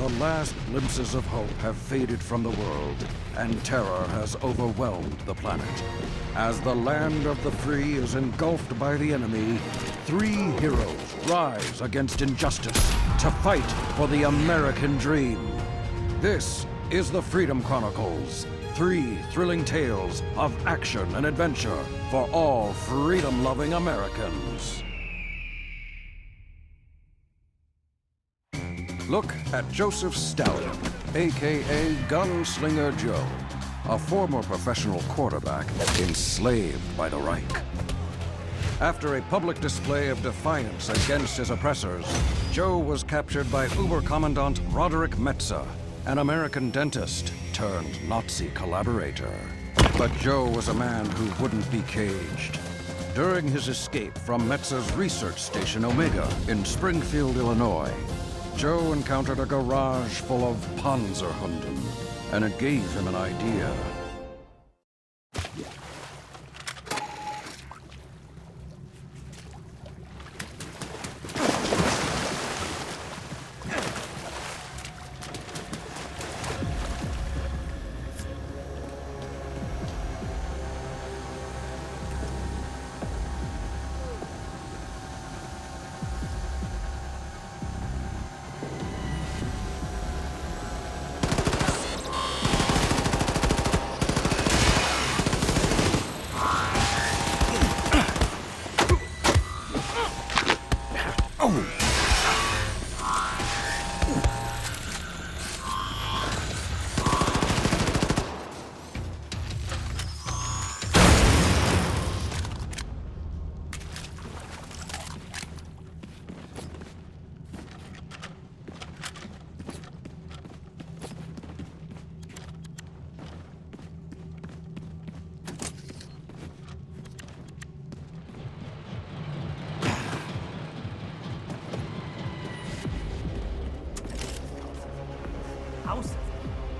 The last glimpses of hope have faded from the world, and terror has overwhelmed the planet. As the land of the free is engulfed by the enemy, 3 heroes rise against injustice to fight for the American dream. This is the Freedom Chronicles, 3 thrilling tales of action and adventure for all freedom-loving Americans. Look at Joseph Stallion, a.k.a. Gunslinger Joe, a former professional quarterback enslaved by the Reich. After a public display of defiance against his oppressors, Joe was captured by Uber-Commandant Roderick Metzer, an American dentist turned Nazi collaborator. But Joe was a man who wouldn't be caged. During his escape from Metzer's research station Omega in Springfield, Illinois, Joe encountered a garage full of Panzerhunden, and it gave him an idea.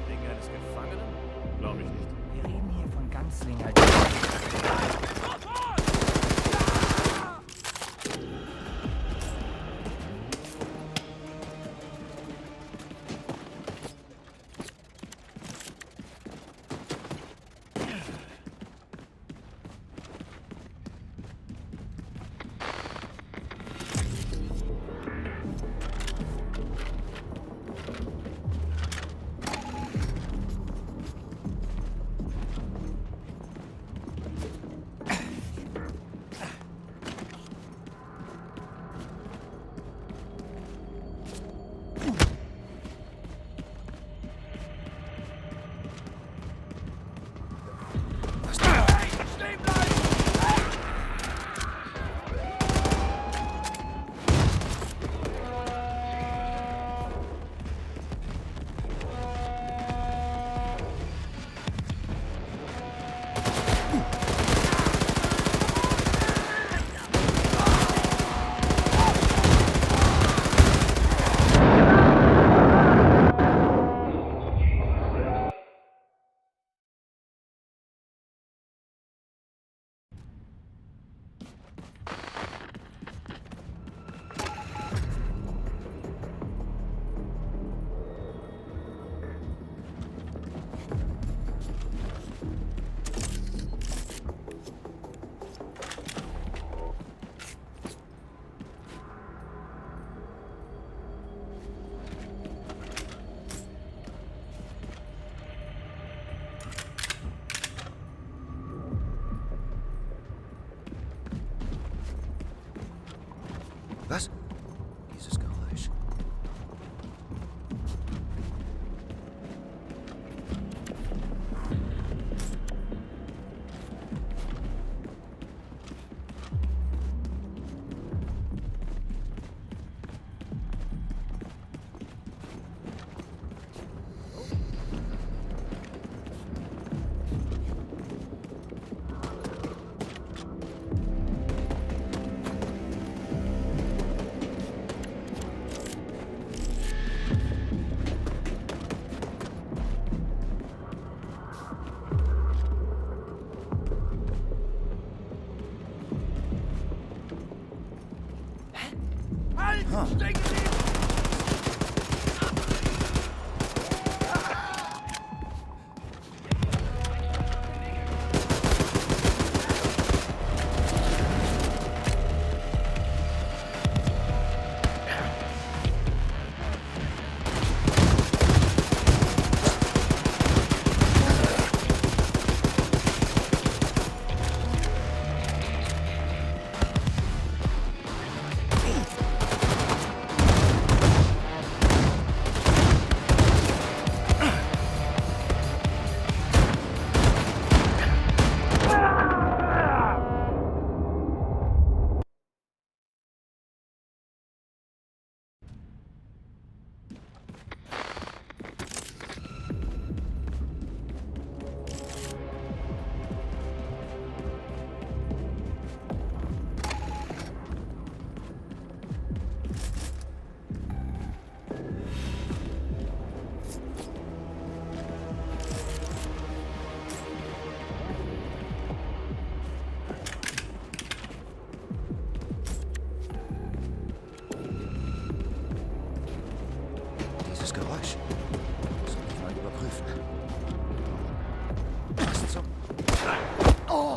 Wegen eines Gefangenen? Glaube ich nicht. Wir reden hier von Gunslinger Joe. Was? Dieses Geräusch. Halt! Stecken Sie! Geräusch? Soll ich mal überprüfen. Was zum... Oh!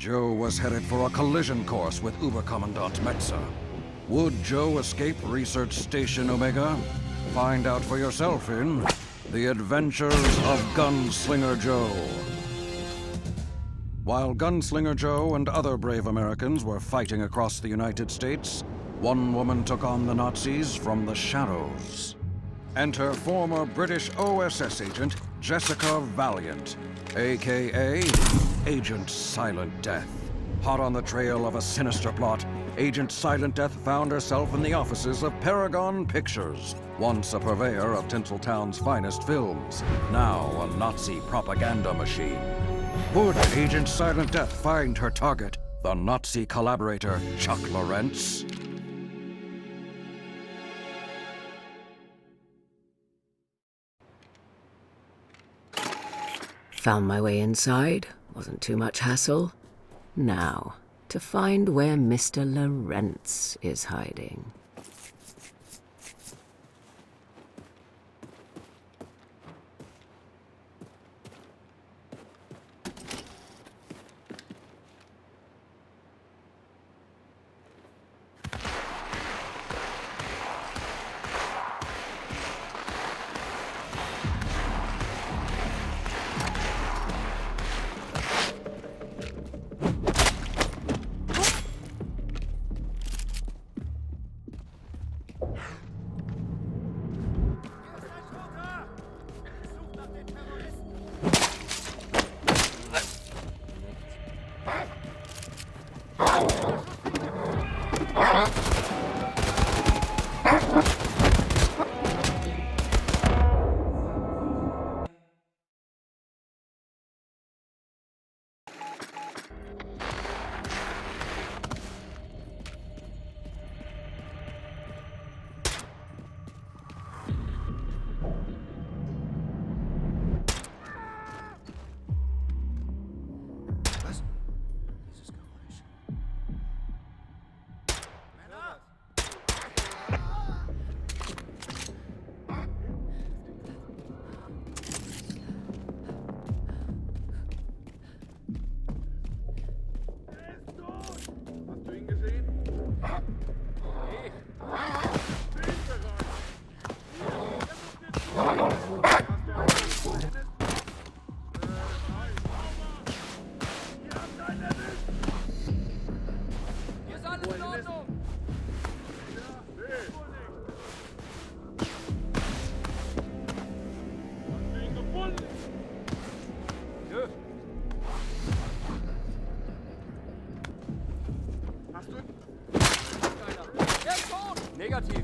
Joe was headed for a collision course with Uberkommandant Metzer. Would Joe escape Research Station Omega? Find out for yourself in The Adventures of Gunslinger Joe. While Gunslinger Joe and other brave Americans were fighting across the United States, one woman took on the Nazis from the shadows. Enter former British OSS agent Jessica Valiant, a.k.a. Agent Silent Death. Hot on the trail of a sinister plot, Agent Silent Death found herself in the offices of Paragon Pictures, once a purveyor of Tinseltown's finest films, now a Nazi propaganda machine. Would Agent Silent Death find her target, the Nazi collaborator Chuck Lorentz? Found my way inside. Wasn't too much hassle. Now, to find where Mr. Lorentz is hiding. Negativ.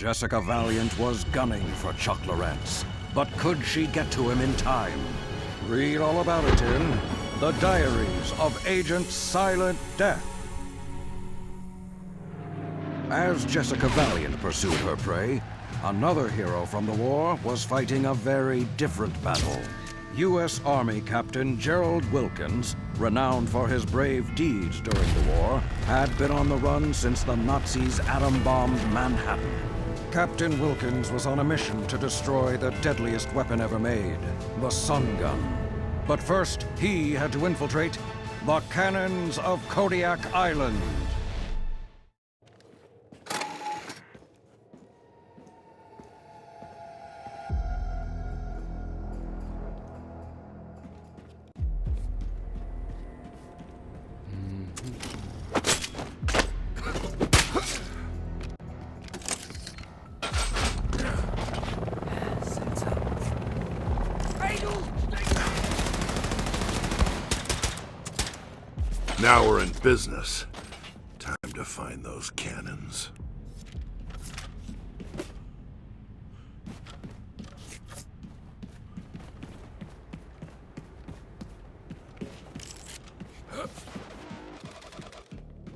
Jessica Valiant was gunning for Chuck Lorentz, but could she get to him in time? Read all about it in The Diaries of Agent Silent Death. As Jessica Valiant pursued her prey, another hero from the war was fighting a very different battle. U.S. Army Captain Gerald Wilkins, renowned for his brave deeds during the war, had been on the run since the Nazis atom-bombed Manhattan. Captain Wilkins was on a mission to destroy the deadliest weapon ever made, the Sun Gun. But first, he had to infiltrate the cannons of Kodiak Island. Now we're in business. Time to find those cannons.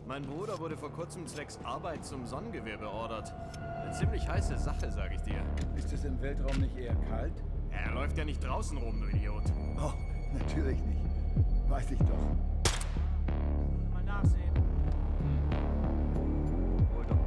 Mein Bruder wurde vor kurzem zwecks Arbeit zum Sonnengewehr beordert. Eine ziemlich heiße Sache, sag ich dir. Ist es im Weltraum nicht eher kalt? Er läuft ja nicht draußen rum, du Idiot. Oh, natürlich nicht. Weiß ich doch. Mal nachsehen. Wohl doch nicht.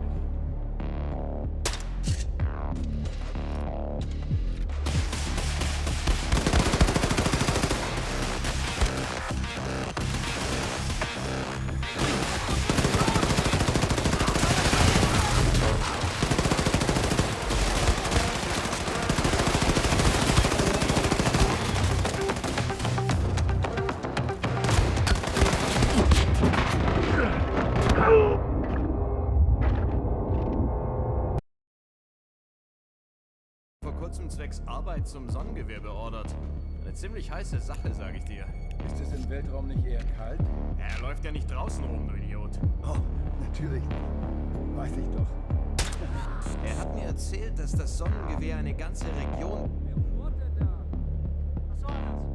Zwecks Arbeit zum Sonnengewehr beordert. Eine ziemlich heiße Sache, sag ich dir. Ist es im Weltraum nicht eher kalt? Er läuft ja nicht draußen rum, du Idiot. Oh, natürlich nicht. Weiß ich doch. Er hat mir erzählt, dass das Sonnengewehr eine ganze Region... Wer wurde da? Was soll das?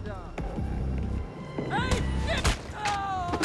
da? Hey, shit! Oh!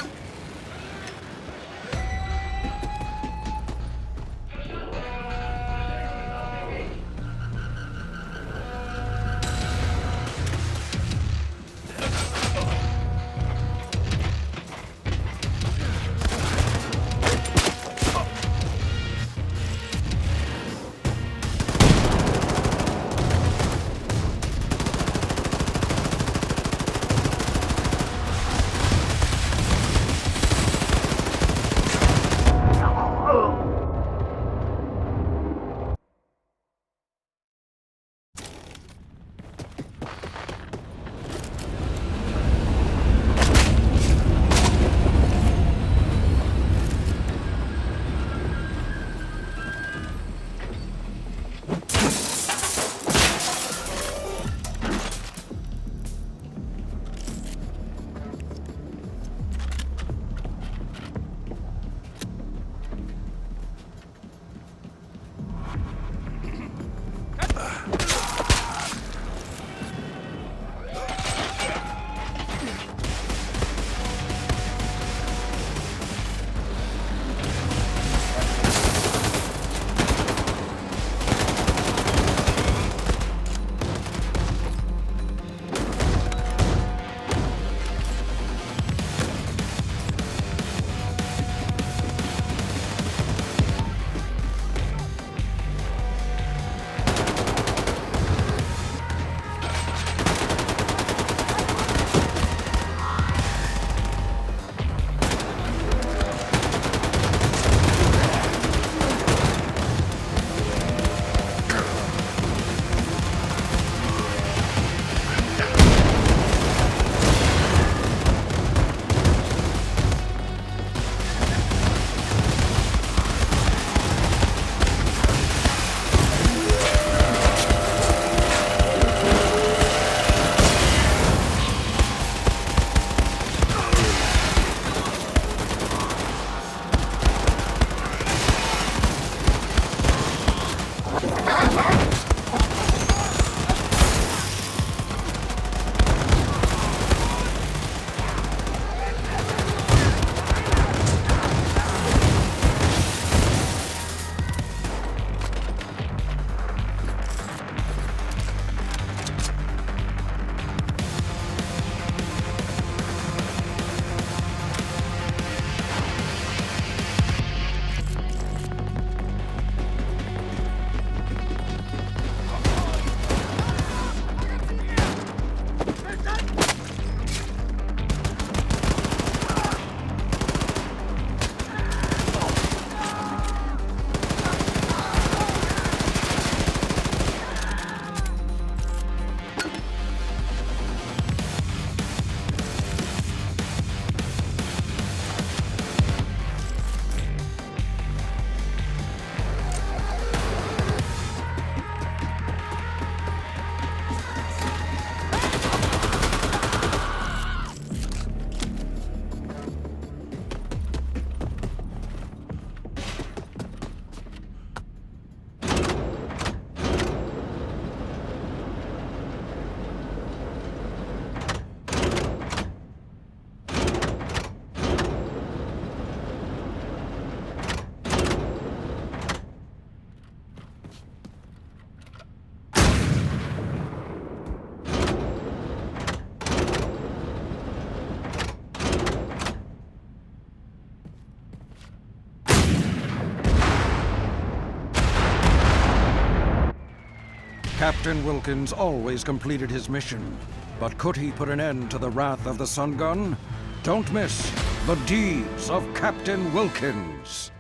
Captain Wilkins always completed his mission. But could he put an end to the wrath of the Sun Gun? Don't miss the deeds of Captain Wilkins.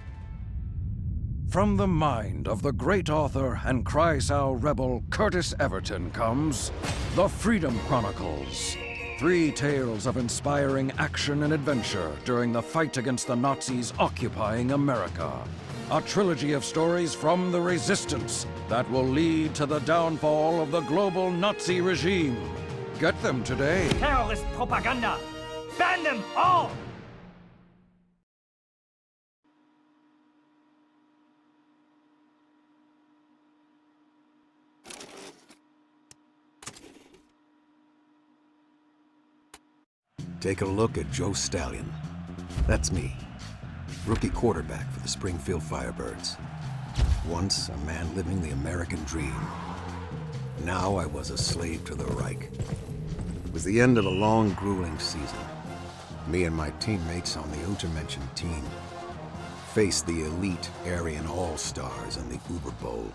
From the mind of the great author and Kreisau rebel Curtis Everton comes The Freedom Chronicles. 3 tales of inspiring action and adventure during the fight against the Nazis occupying America. A trilogy of stories from the Resistance that will lead to the downfall of the global Nazi regime. Get them today. Terrorist propaganda! Ban them all! Take a look at Joe Stallion. That's me. Rookie quarterback for the Springfield Firebirds. Once a man living the American dream. Now I was a slave to the Reich. It was the end of a long, grueling season. Me and my teammates on the Untermenschen team faced the elite Aryan All-Stars in the Uber Bowl.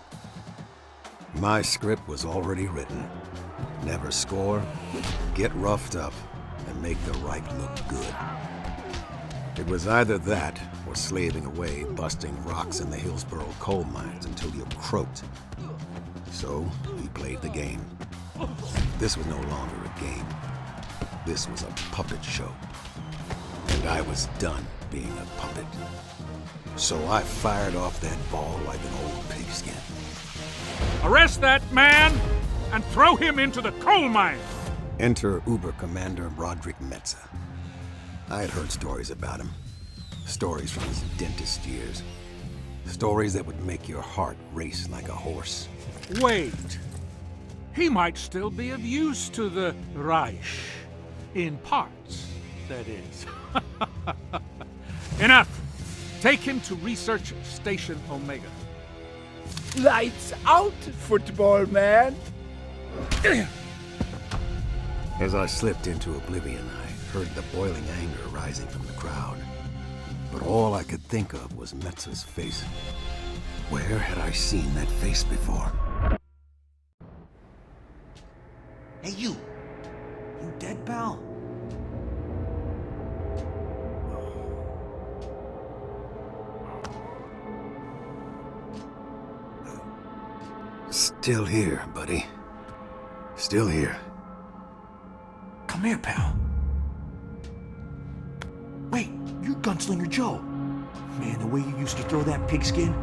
My script was already written. Never score, get roughed up, and make the Reich look good. It was either that or slaving away, busting rocks in the Hillsborough coal mines until you croaked. So, we played the game. This was no longer a game. This was a puppet show. And I was done being a puppet. So I fired off that ball like an old pigskin. Arrest that man and throw him into the coal mine! Enter Uber Commander Roderick Metze. I had heard stories about him. Stories from his dentist years. Stories that would make your heart race like a horse. Wait. He might still be of use to the Reich. In parts, that is. Enough! Take him to Research Station Omega. Lights out, football man! As I slipped into oblivion, I heard the boiling anger rising from the crowd. But all I could think of was Metze's face. Where had I seen that face before? Hey, you! You dead, pal? Still here, buddy. Still here. Come here, pal. Wait, you're Gunslinger Joe. Man, the way you used to throw that pigskin.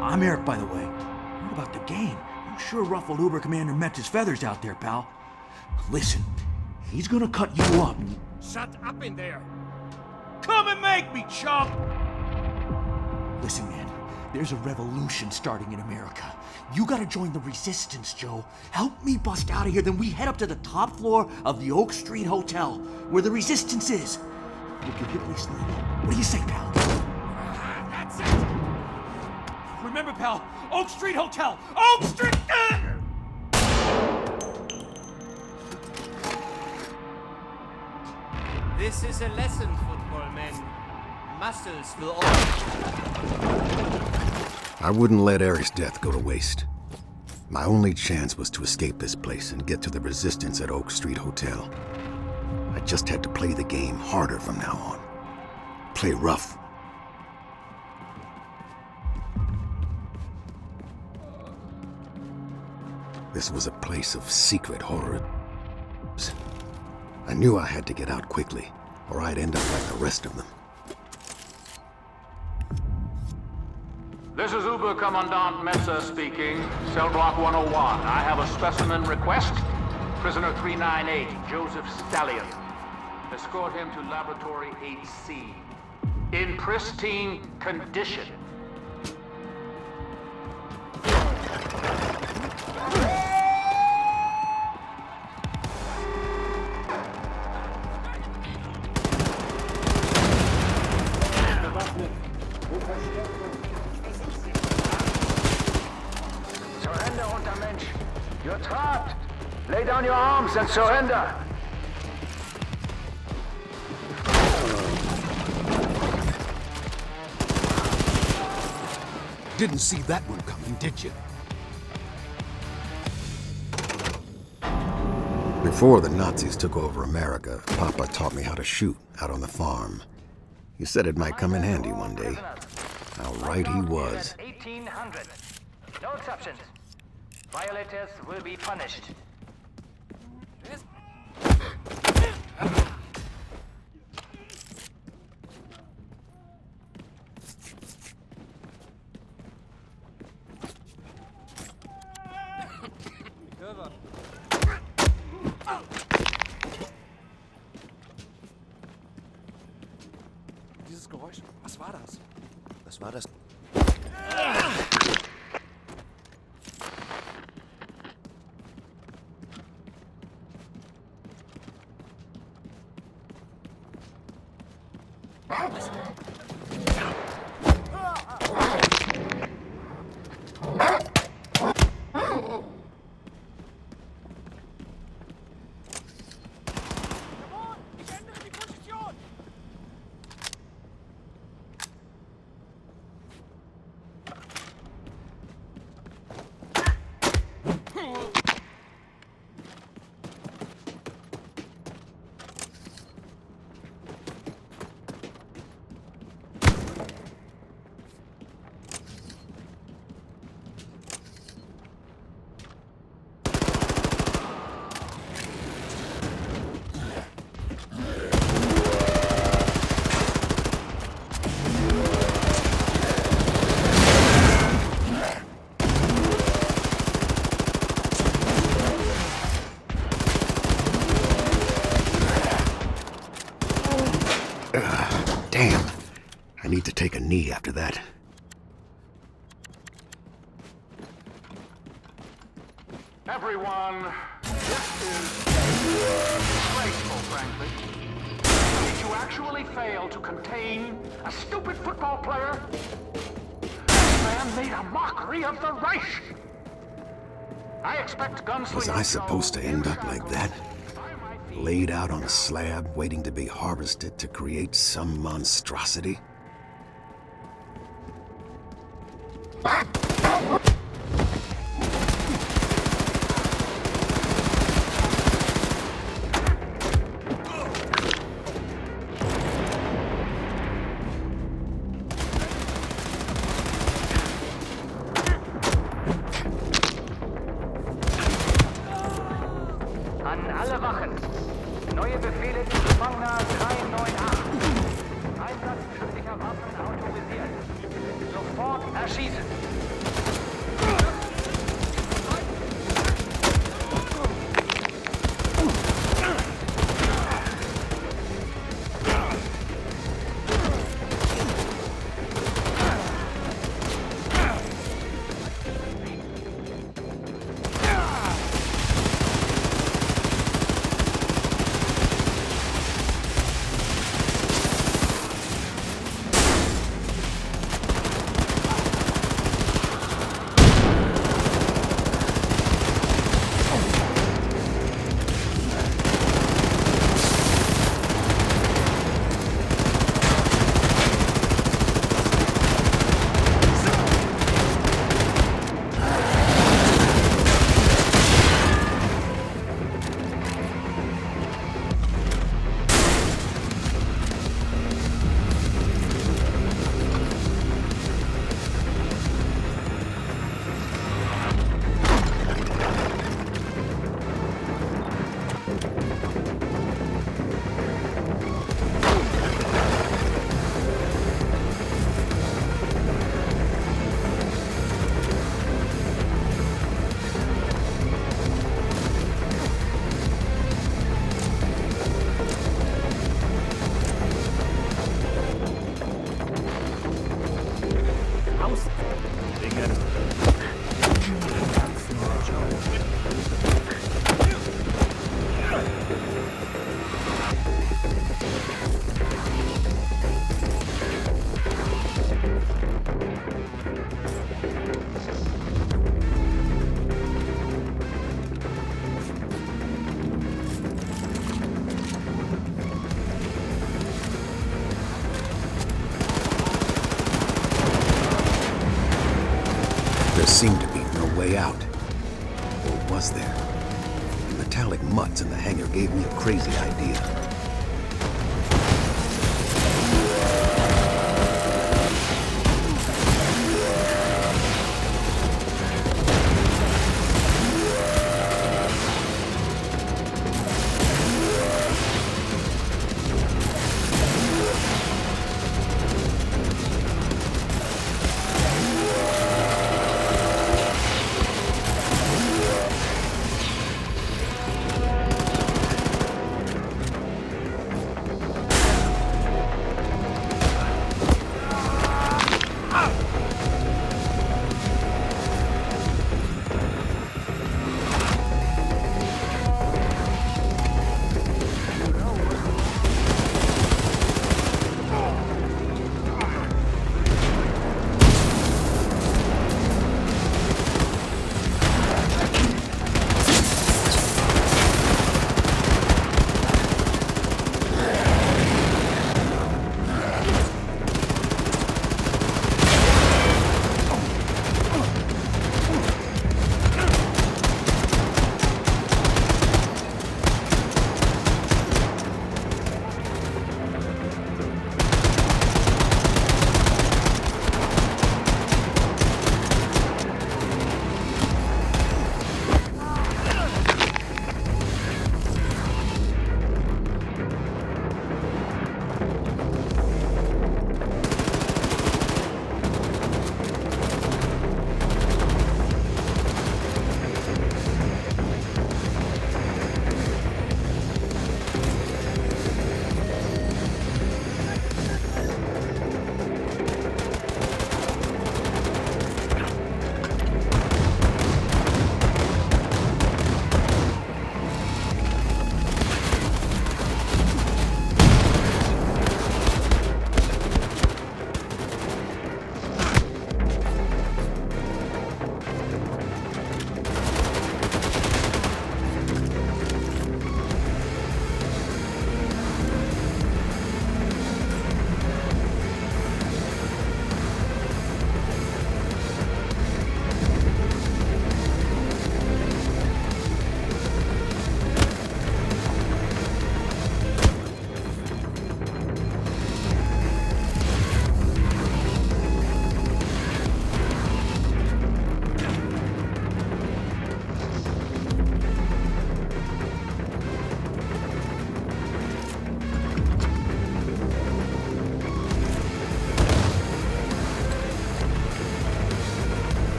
I'm Eric, by the way. What about the game? You sure ruffled Uber Commander Metze's feathers out there, pal. Listen, he's gonna cut you up. Shut up in there! Come and make me, chump! Listen, man, there's a revolution starting in America. You gotta join the resistance, Joe. Help me bust out of here, then we head up to the top floor of the Oak Street Hotel, where the resistance is. We'll give you a place to live. What do you say, pal? That's it! Remember, pal, Oak Street Hotel! Oak Street! This is a lesson, football men. Muscles will all... I wouldn't let Eric's death go to waste. My only chance was to escape this place and get to the resistance at Oak Street Hotel. I just had to play the game harder from now on. Play rough. This was a place of secret horror. I knew I had to get out quickly, or I'd end up like the rest of them. This is Uber Commandant Metze speaking. Cell block 101. I have a specimen request. Prisoner 398, Joseph Stallion. Escort him to Laboratory 8C. In pristine condition. Surrender, Untermensch. You're trapped. Lay down your arms and surrender. Didn't see that one coming, did you? Before the Nazis took over America, Papa taught me how to shoot out on the farm. He said it might come in handy one day. How right he was. 1800. No exceptions. Violators will be punished. Dieses Geräusch, was war das? Was war das? Damn. I need to take a knee after that. Everyone, this is disgraceful, frankly. Did you actually fail to contain a stupid football player? This man made a mockery of the Reich! I expect Gunslinger Was I supposed to end up like that? Laid out on a slab, waiting to be harvested to create some monstrosity? An alle Wachen. Neue Befehle zu Gefangener 398. Einsatz tödlicher Waffen autorisiert. Sofort erschießen. There seemed to be no way out. Or was there? The metallic mutts in the hangar gave me a crazy idea.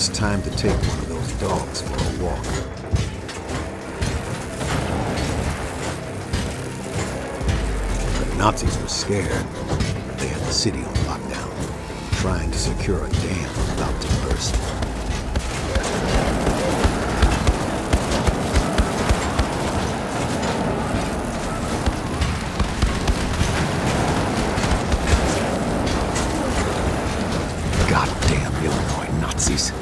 was time to take one of those dogs for a walk. The Nazis were scared. They had the city on lockdown, trying to secure a dam about to burst. Goddamn Illinois Nazis.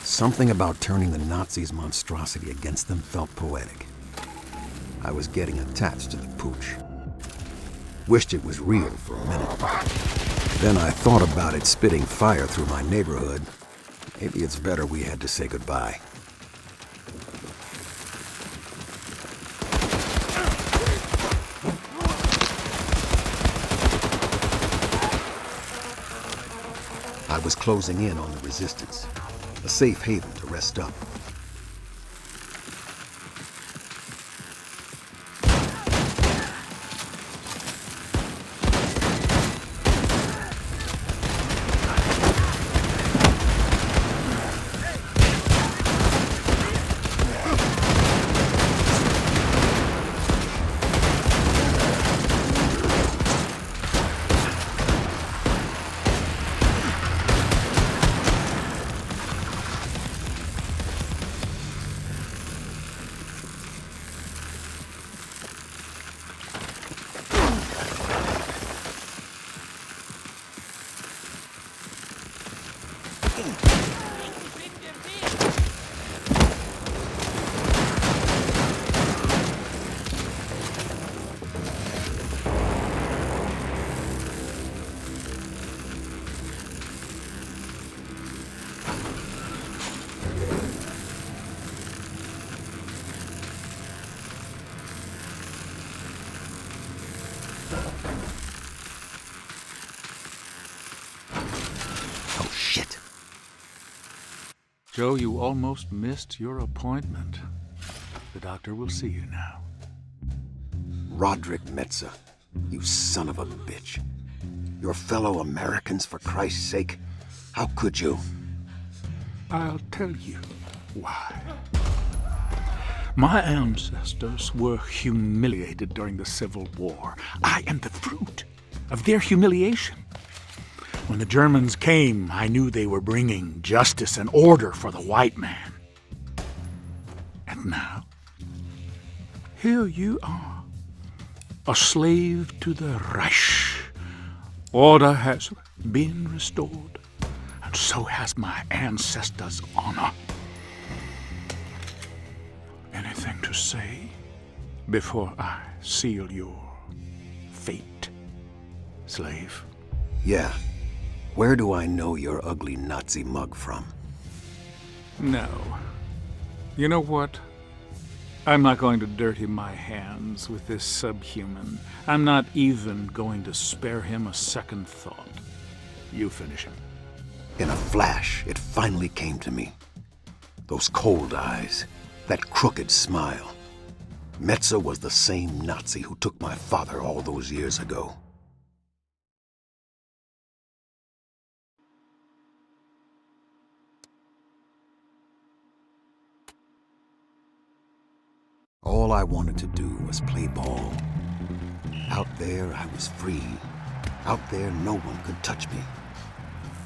Something about turning the Nazis' monstrosity against them felt poetic. I was getting attached to the pooch. Wished it was real for a minute. Then I thought about it spitting fire through my neighborhood. Maybe it's better we had to say goodbye. I was closing in on the resistance. A safe haven to rest up. Joe, you almost missed your appointment. The doctor will see you now. Roderick Metza, you son of a bitch. Your fellow Americans, for Christ's sake. How could you? I'll tell you why. My ancestors were humiliated during the Civil War. I am the fruit of their humiliation. When the Germans came, I knew they were bringing justice and order for the white man. And now, here you are, a slave to the Reich. Order has been restored, and so has my ancestors' honor. Anything to say before I seal your fate, slave? Yeah. Where do I know your ugly Nazi mug from? No. You know what? I'm not going to dirty my hands with this subhuman. I'm not even going to spare him a second thought. You finish him. In a flash, it finally came to me. Those cold eyes, that crooked smile. Metza was the same Nazi who took my father all those years ago. All I wanted to do was play ball. Out there, I was free. Out there, no one could touch me.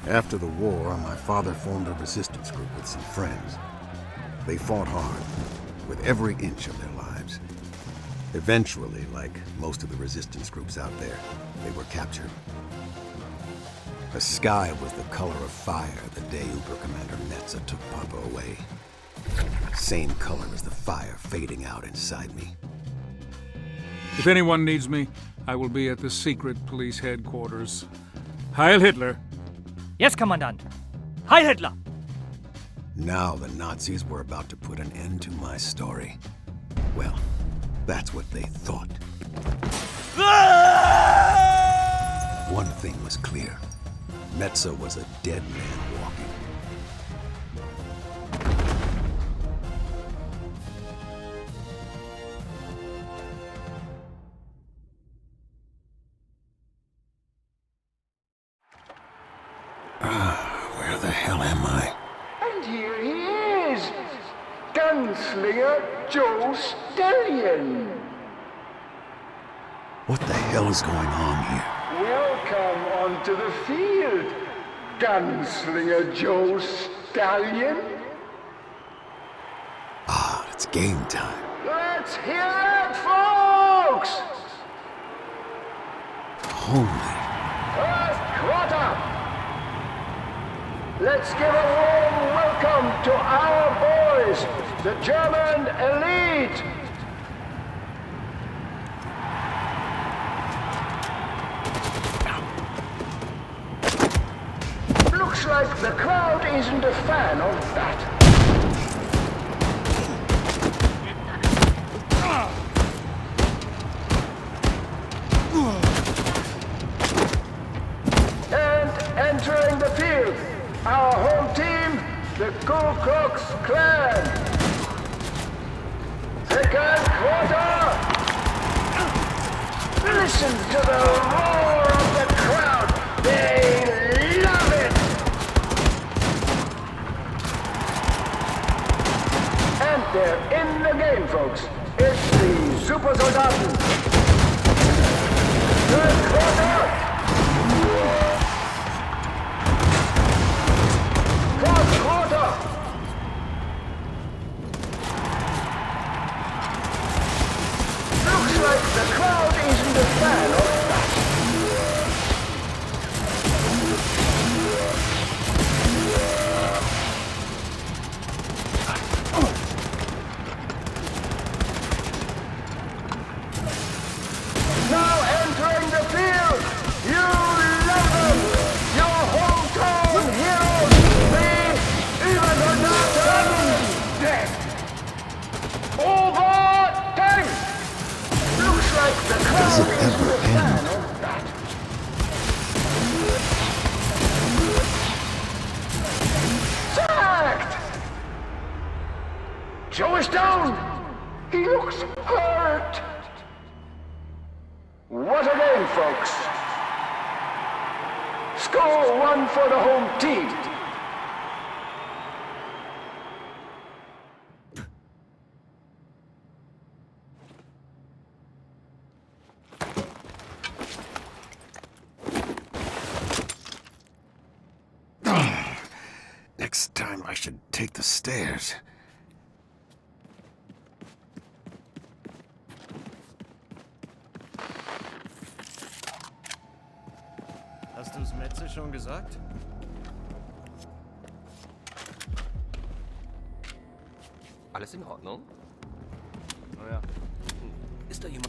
After the war, my father formed a resistance group with some friends. They fought hard, with every inch of their lives. Eventually, like most of the resistance groups out there, they were captured. The sky was the color of fire the day Commander Metza took Papa away. Same color as the fire fading out inside me. If anyone needs me, I will be at the secret police headquarters. Heil Hitler! Yes, Commandant. Heil Hitler! Now the Nazis were about to put an end to my story. Well, that's what they thought. One thing was clear. Metza was a dead man walking. Where the hell am I? And here he is! Gunslinger Joe Stallion! What the hell is going on here? Welcome onto the field, Gunslinger Joe Stallion! Ah, it's game time. Let's hear it, folks! Holy. First quarter! Let's give a warm welcome to our boys, the German elite! Looks like the crowd isn't a fan of that. And entering the field, our home team, the Ku Klux Klan. Second quarter. Listen to the roar of the crowd. They love it. And they're in the game, folks. It's the Super Soldaten. Third quarter. Fourth quarter! Looks like the crowd isn't a fan of that. Now entering the field! You love them! Your hometown heroes! Overtime! Looks like the crowd Does it ever end? Sacked! Joe is down! He looks hurt! What a game, folks! Score one for the home team! Next time I should take the stairs. Hast du's Metze schon gesagt? Alles in Ordnung? Oh ja. Ist da jemand?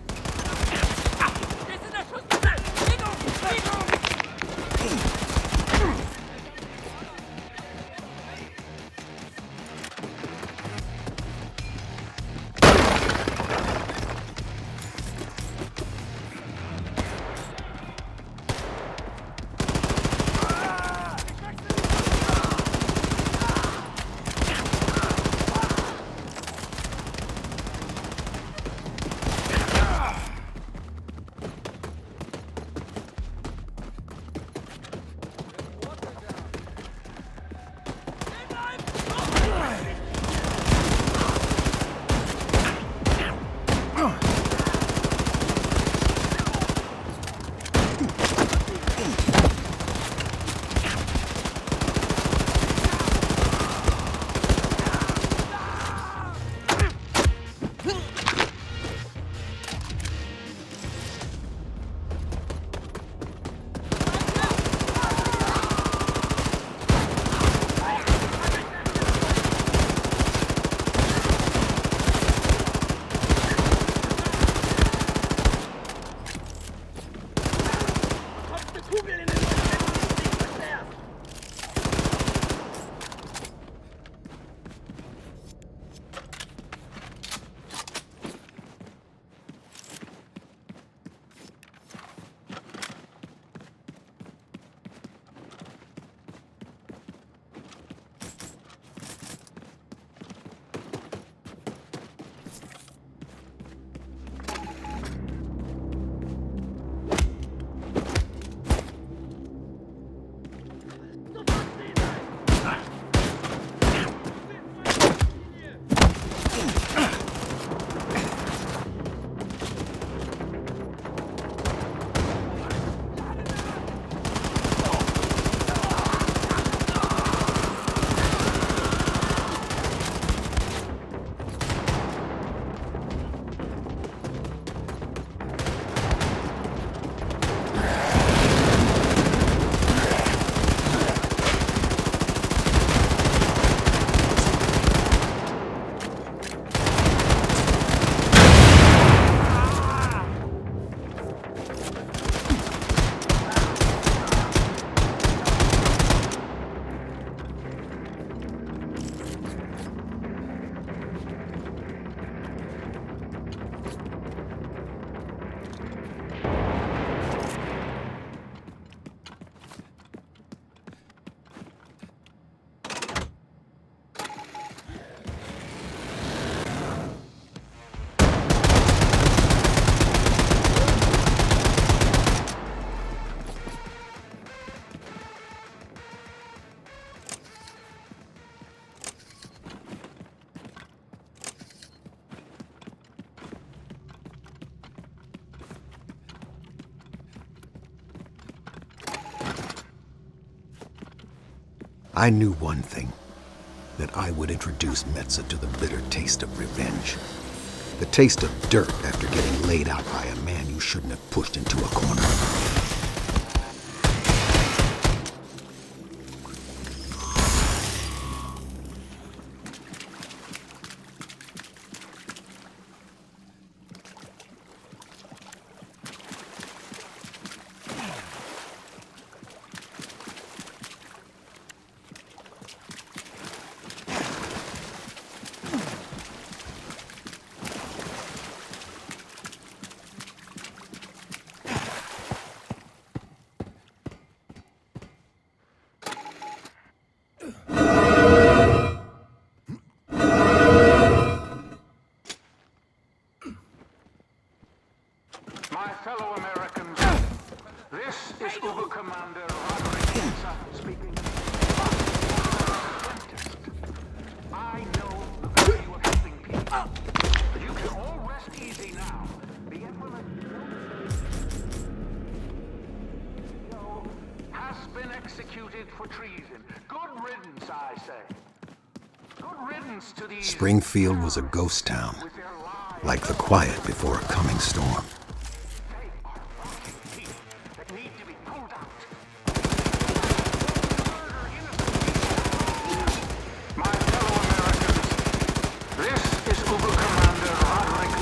I knew one thing, that I would introduce Metza to the bitter taste of revenge. The taste of dirt after getting laid out by a man you shouldn't have pushed into a corner. Fellow Americans, this is Uber Commander Roderick speaking. I know the value of helping people. You can all rest easy now. The infamous Joe has been executed for treason. Good riddance, I say. Good riddance to these... Springfield was a ghost town, like the quiet before a coming storm. My fellow Americans, this is Uber Commander Roderick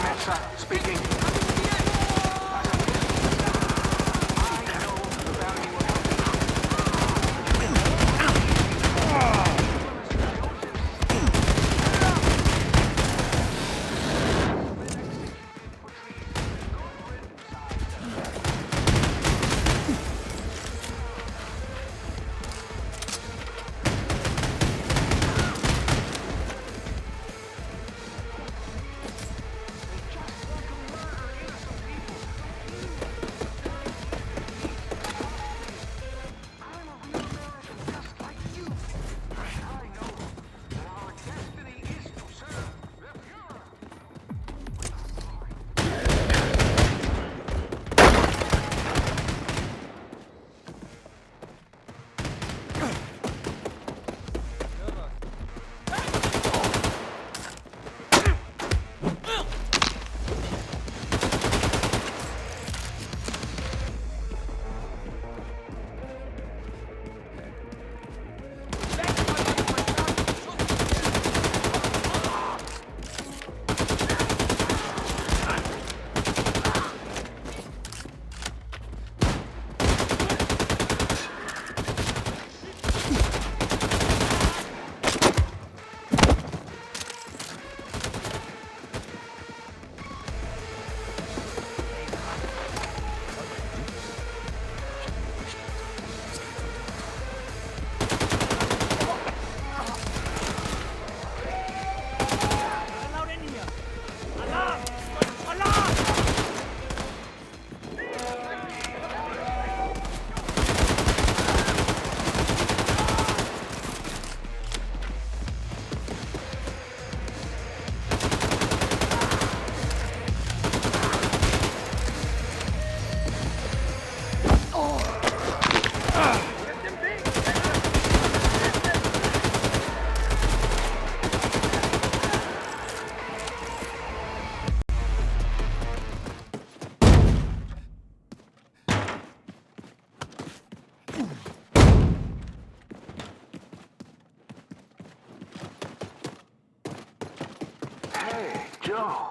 Joe.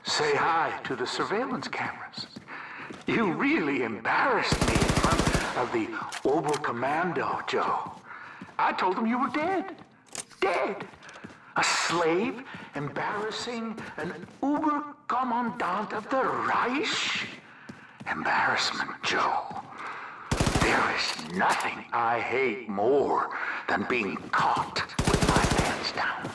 Say hi to the surveillance cameras. You really embarrassed me in front of the Oberkommando, Joe. I told them you were dead. Dead. A slave embarrassing an Oberkommandant of the Reich? Embarrassment, Joe. There is nothing I hate more than being caught with my pants down.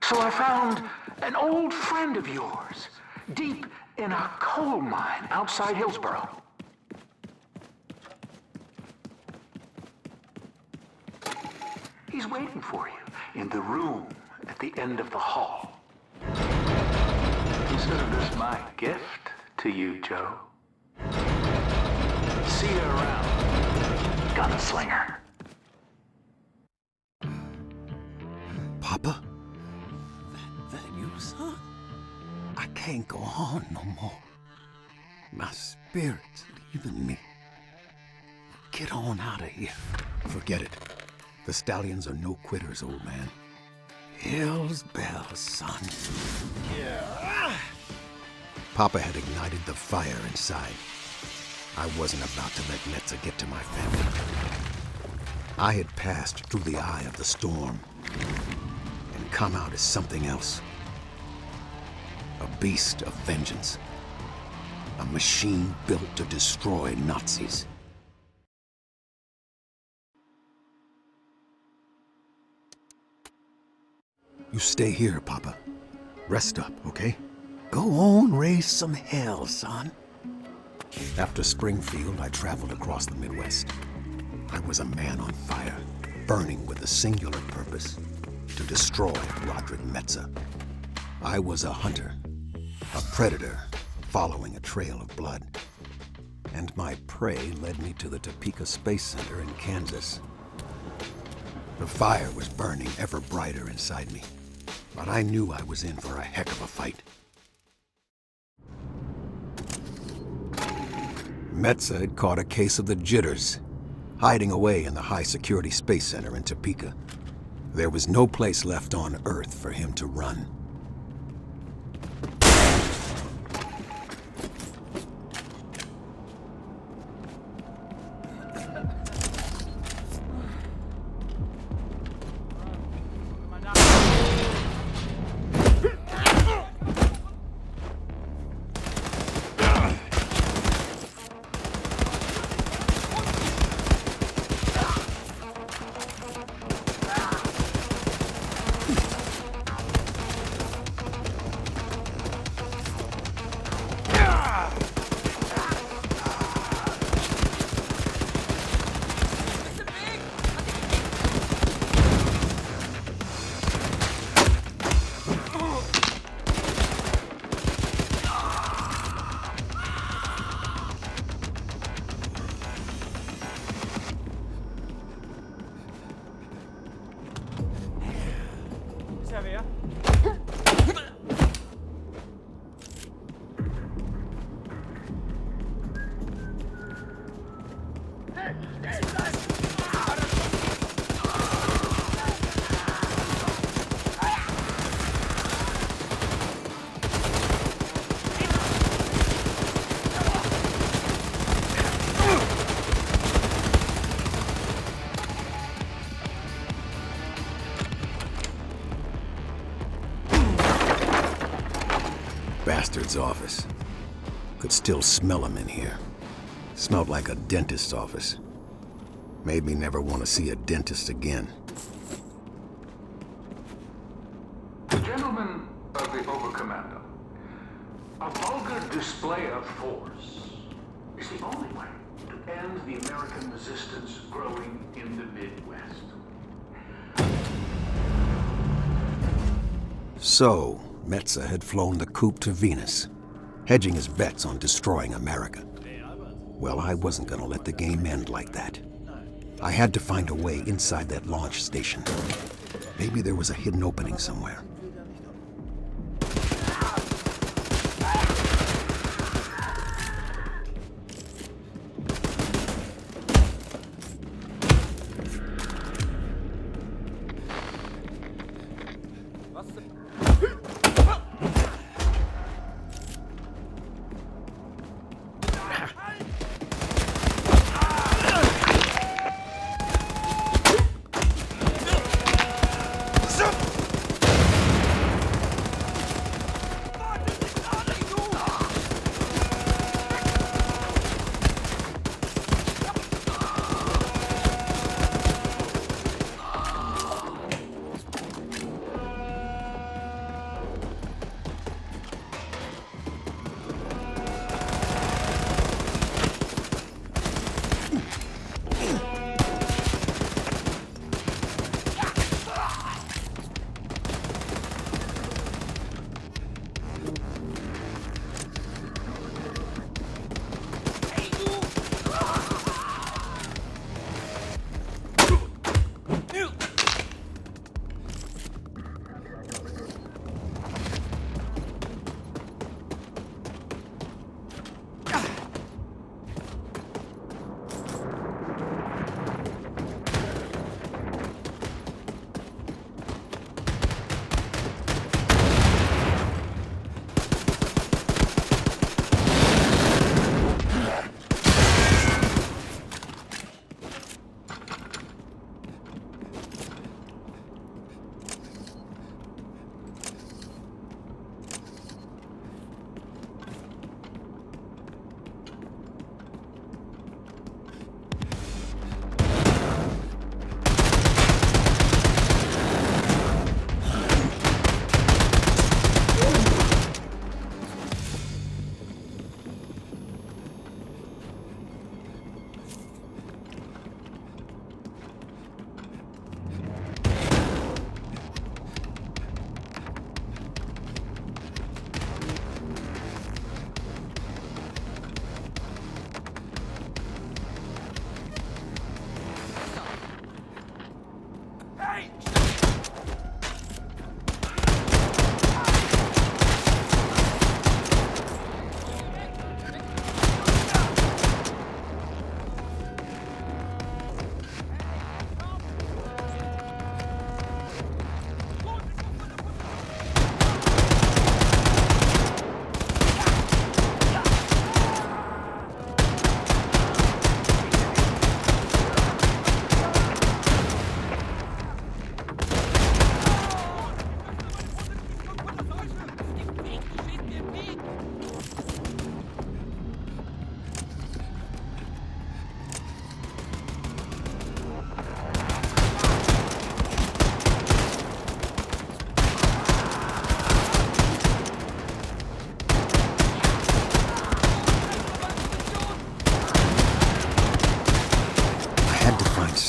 So I found an old friend of yours, deep in a coal mine outside Hillsborough. He's waiting for you in the room at the end of the hall. Consider this my gift to you, Joe. See you around, Gunslinger. Papa? That you, son? I can't go on no more. My spirit's leaving me. Get on out of here. Forget it. The stallions are no quitters, old man. Hell's bells, son. Yeah. Papa had ignited the fire inside. I wasn't about to let Metza get to my family. I had passed through the eye of the storm and come out as something else. A beast of vengeance. A machine built to destroy Nazis. You stay here, Papa. Rest up, okay? Go on, raise some hell, son. After Springfield, I traveled across the Midwest. I was a man on fire, burning with a singular purpose, to destroy Roderick Metza. I was a hunter, a predator, following a trail of blood. And my prey led me to the Topeka Space Center in Kansas. The fire was burning ever brighter inside me, but I knew I was in for a heck of a fight. Metza had caught a case of the jitters, hiding away in the high-security Space Center in Topeka. There was no place left on Earth for him to run. Bastard's office. Could still smell him in here. Smelled like a dentist's office. Made me never want to see a dentist again. Gentlemen of the Oberkommando, a vulgar display of force is the only way to end the American resistance growing in the Midwest. So, Metza had flown the coop to Venus, hedging his bets on destroying America. Well, I wasn't gonna let the game end like that. I had to find a way inside that launch station. Maybe there was a hidden opening somewhere.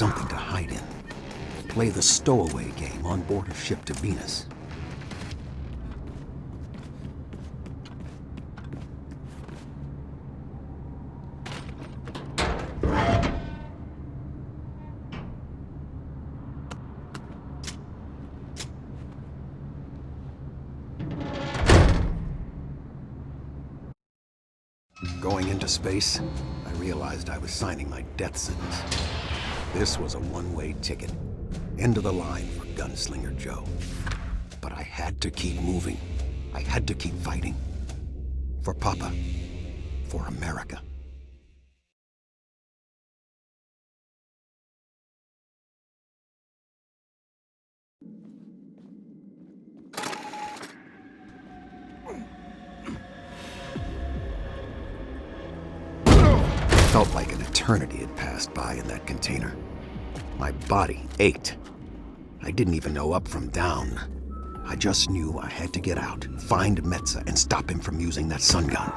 something to hide in. Play the stowaway game on board a ship to Venus. Going into space, I realized I was signing my death sentence. This was a one-way ticket. End of the line for Gunslinger Joe. But I had to keep moving. I had to keep fighting. For Papa. For America. Felt like an eternity had passed by in that container. My body ached. I didn't even know up from down. I just knew I had to get out, find Metza, and stop him from using that sun gun.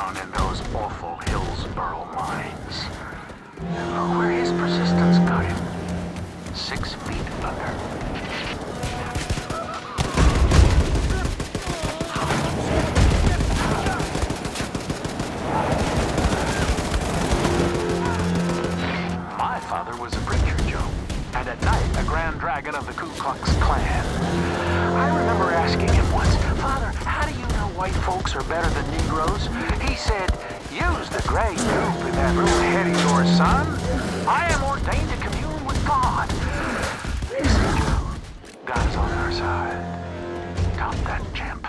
down in those awful Hillsborough mines. And look where his persistence got him. 6 feet under. My father was a preacher, Joe, and at night a Grand Dragon of the Ku Klux Klan. I remember asking him once, Father, how do you know white folks are better than Negroes? He said, use the gray goop in that little head of yours, son. I am ordained to commune with God. Listen, Joe, God is on our side. Top that champ.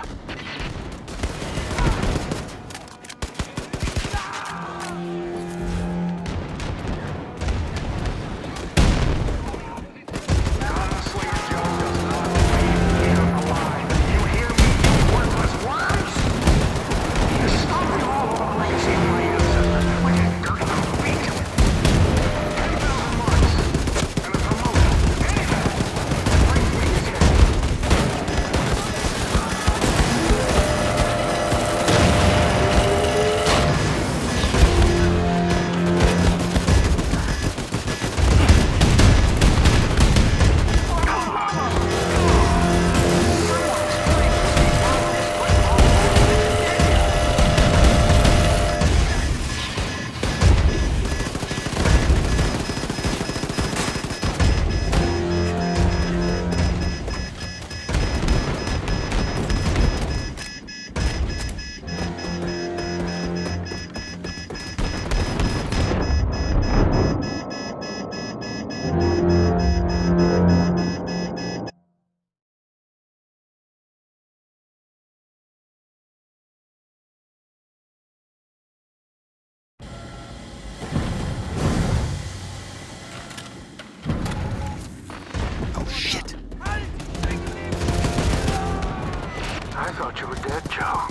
I thought you were dead, Joe.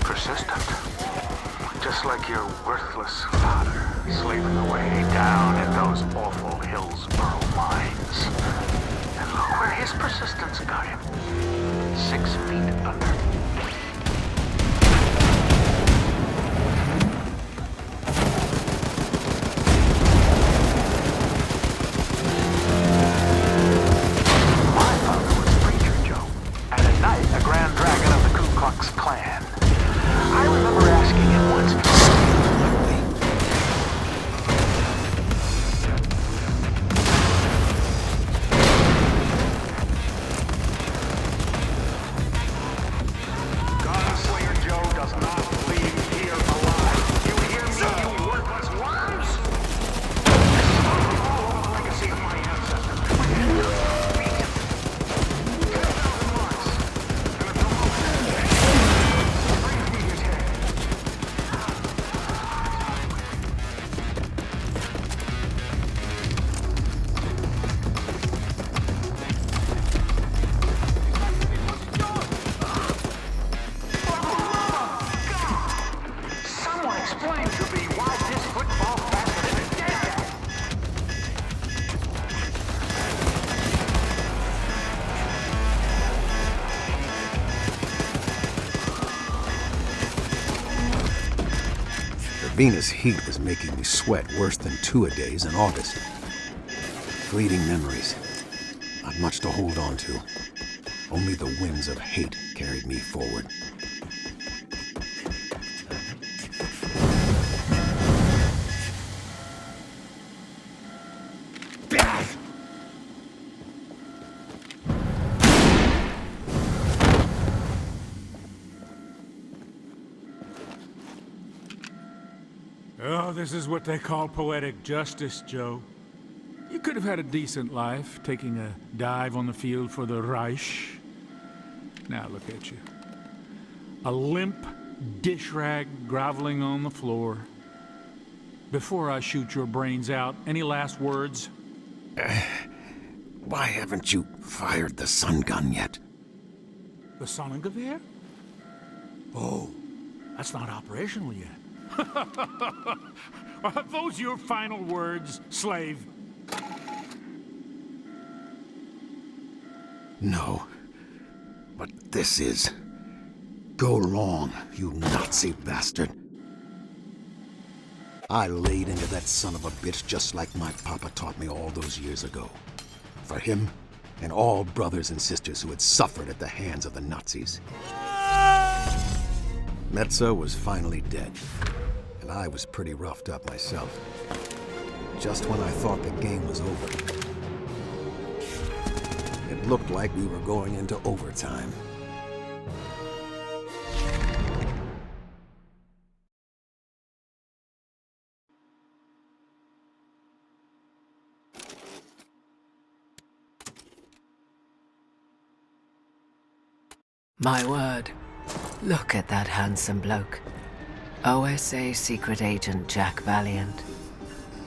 Persistent. Just like your worthless father, slaving away down in those awful Hillsborough mines. And look where his persistence got him. 6 feet under. Grand Dragon of the Ku Klux Klan. I remember asking him once. Gunslinger Joe does not leave here alive. You hear me, you worthless worms? This is all the legacy of my ancestors. Venus heat was making me sweat worse than 2-a-days in August. Fleeting memories. Not much to hold on to. Only the winds of hate carried me forward. Oh, this is what they call poetic justice, Joe. You could have had a decent life, taking a dive on the field for the Reich. Now look at you. A limp dish rag groveling on the floor. Before I shoot your brains out, any last words? Why haven't you fired the sun gun yet? The Sonnengewehr? Oh, that's not operational yet. Are those your final words, slave? No. But this is... Go long, you Nazi bastard. I laid into that son of a bitch just like my papa taught me all those years ago. For him and all brothers and sisters who had suffered at the hands of the Nazis. Metza was finally dead, and I was pretty roughed up myself. Just when I thought the game was over, it looked like we were going into overtime. My word, look at that handsome bloke. OSA secret agent Jack Valiant.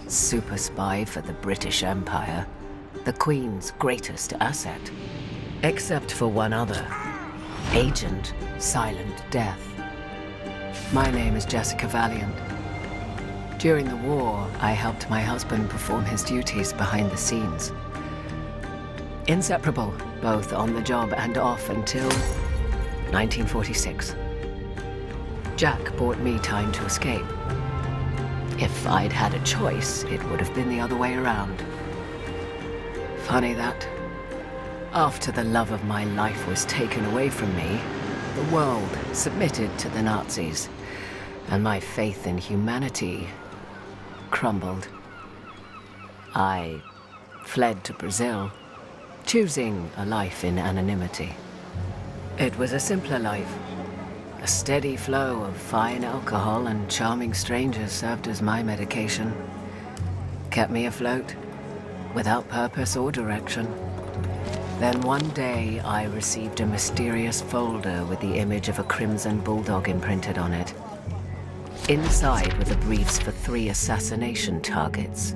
Super spy for the British Empire. The Queen's greatest asset. Except for one other. Agent Silent Death. My name is Jessica Valiant. During the war, I helped my husband perform his duties behind the scenes. Inseparable, both on the job and off until 1946. Jack bought me time to escape. If I'd had a choice, it would have been the other way around. Funny that. After the love of my life was taken away from me, the world submitted to the Nazis, and my faith in humanity crumbled. I fled to Brazil, choosing a life in anonymity. It was a simpler life. A steady flow of fine alcohol and charming strangers served as my medication. Kept me afloat, without purpose or direction. Then one day, I received a mysterious folder with the image of a crimson bulldog imprinted on it. Inside were the briefs for 3 assassination targets.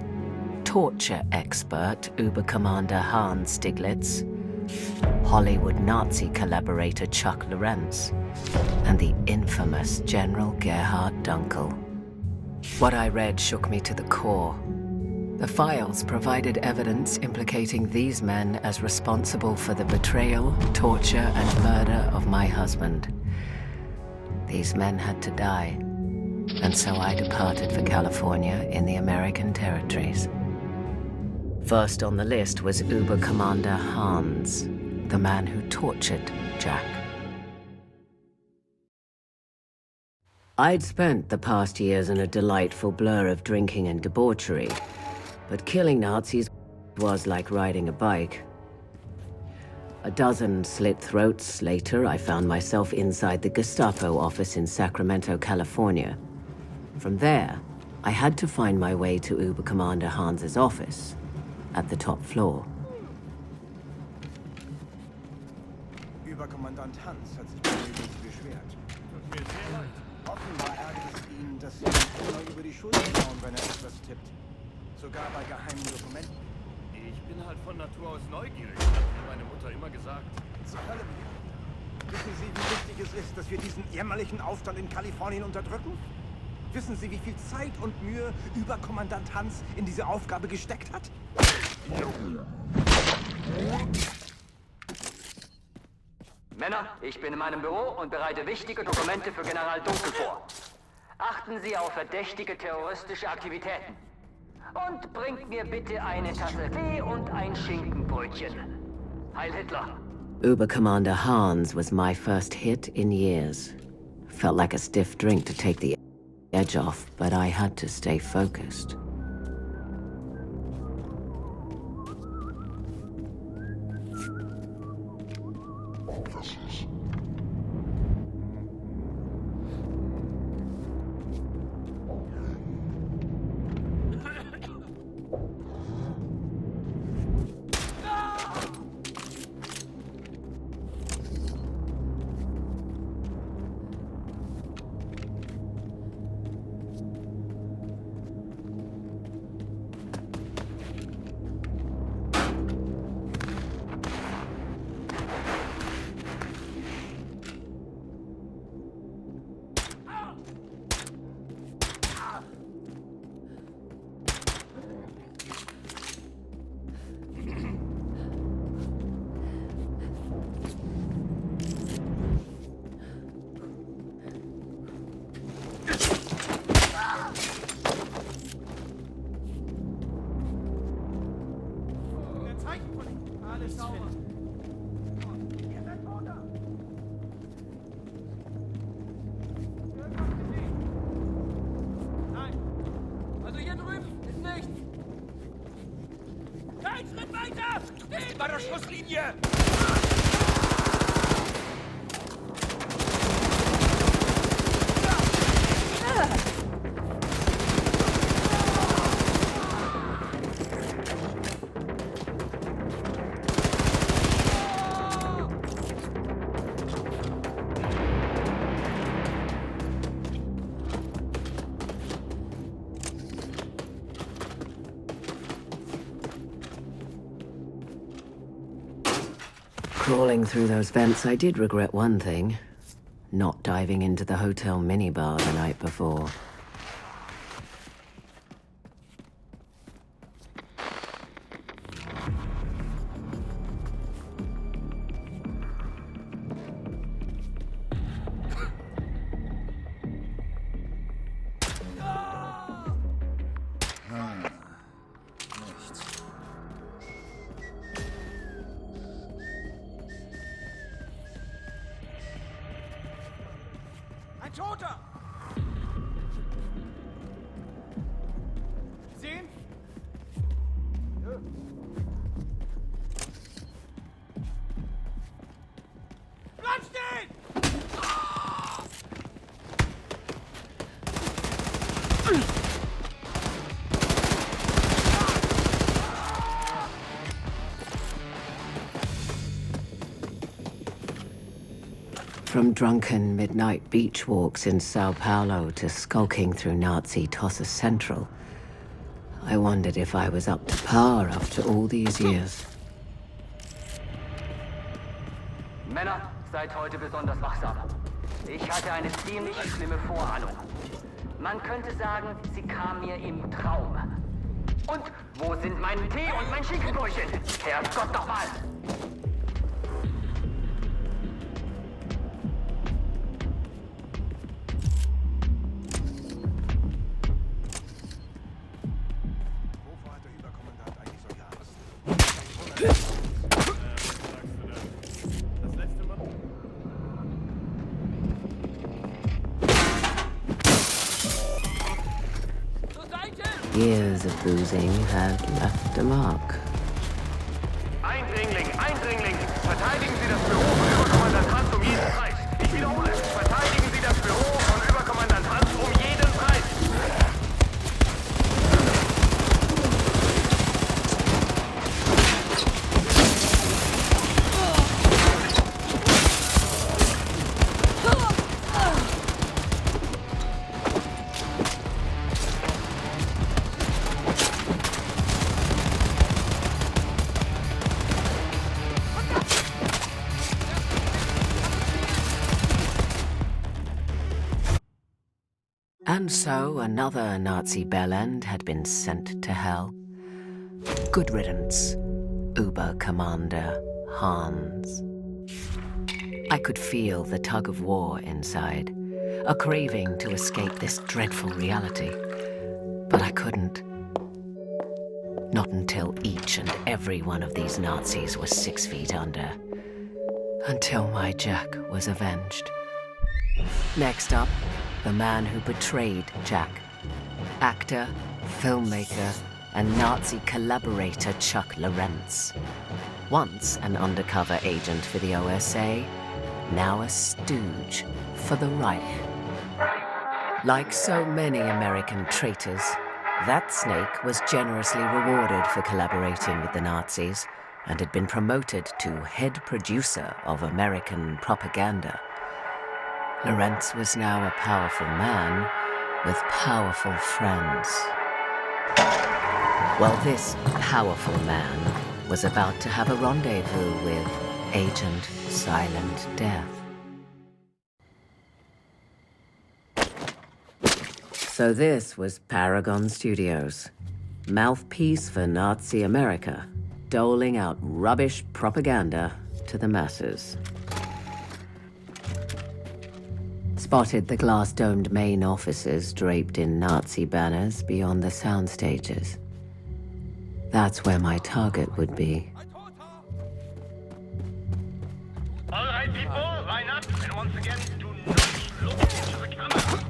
Torture expert Uber-Commander Hans Stiglitz, Hollywood Nazi collaborator Chuck Lorentz, and the infamous General Gerhard Dunkle. What I read shook me to the core. The files provided evidence implicating these men as responsible for the betrayal, torture, and murder of my husband. These men had to die, and so I departed for California in the American territories. First on the list was Uber-Commander Hans, the man who tortured Jack. I'd spent the past years in a delightful blur of drinking and debauchery, but killing Nazis was like riding a bike. A dozen slit throats later, I found myself inside the Gestapo office in Sacramento, California. From there, I had to find my way to Uber-Commander Hans's office, at the top floor. Überkommandant Hans hat sich bei mir beschwert. Tut mir sehr leid. Offenbar ärgert es ihn, dass Sie ihm immer über die Schulter schauen, wenn er etwas tippt. Sogar bei geheimen Dokumenten. Ich bin halt von Natur aus neugierig, hat mir meine Mutter immer gesagt. Zur Hölle, wissen Sie, wie wichtig es ist, dass wir diesen jämmerlichen Aufstand in Kalifornien unterdrücken? Wissen Sie, wie viel Zeit und Mühe Überkommandant Hans in diese Aufgabe gesteckt hat? Männer, ich bin in meinem Büro und bereite wichtige Dokumente für General Dunkle vor. Achten Sie auf verdächtige terroristische Aktivitäten. Und bringt mir bitte eine Tasse Tee und ein Schinkenbrötchen. Heil Hitler! Uber-Commander Hans was my first hit in years. Felt like a stiff drink to take the edge off, but I had to stay focused. nichts finden. Nein. Also hier drüben ist nichts. Kein Schritt weiter! Stehen bei der Schusslinie! Crawling through those vents, I did regret one thing. Not diving into the hotel minibar the night before. Ein Toter! Sehen? Bleib stehen! From drunken midnight beach walks in Sao Paulo to skulking through Nazi Tosses Central, I wondered if I was up to par after all these years. Männer, seid heute besonders wachsam. Ich hatte eine ziemlich schlimme Vorahnung. Man könnte sagen, sie kam mir im Traum. Und wo sind mein Tee und mein Schinkenbrötchen? Herrgott nochmal! Years of boozing had left a mark. Eindringling, Eindringling! Verteidigen Sie das Büro von Überkommandant Hans um jeden Preis! Ich wiederhole, verteidigen Sie das Büro von Überkommandant Hans um jeden Preis! And so another Nazi bellend had been sent to hell. Good riddance, Uber-Commander Hans. I could feel the tug of war inside, a craving to escape this dreadful reality. But I couldn't. Not until each and every one of these Nazis was 6 feet under. Until my Jack was avenged. Next up, the man who betrayed Jack. Actor, filmmaker, and Nazi collaborator Chuck Lorentz. Once an undercover agent for the OSA, now a stooge for the Reich. Like so many American traitors, that snake was generously rewarded for collaborating with the Nazis and had been promoted to head producer of American propaganda. Lorentz was now a powerful man with powerful friends. Well, this powerful man was about to have a rendezvous with Agent Silent Death. So this was Paragon Studios, mouthpiece for Nazi America, doling out rubbish propaganda to the masses. Spotted the glass-domed main offices draped in Nazi banners beyond the sound stages. That's where my target would be. again, do not look into the camera.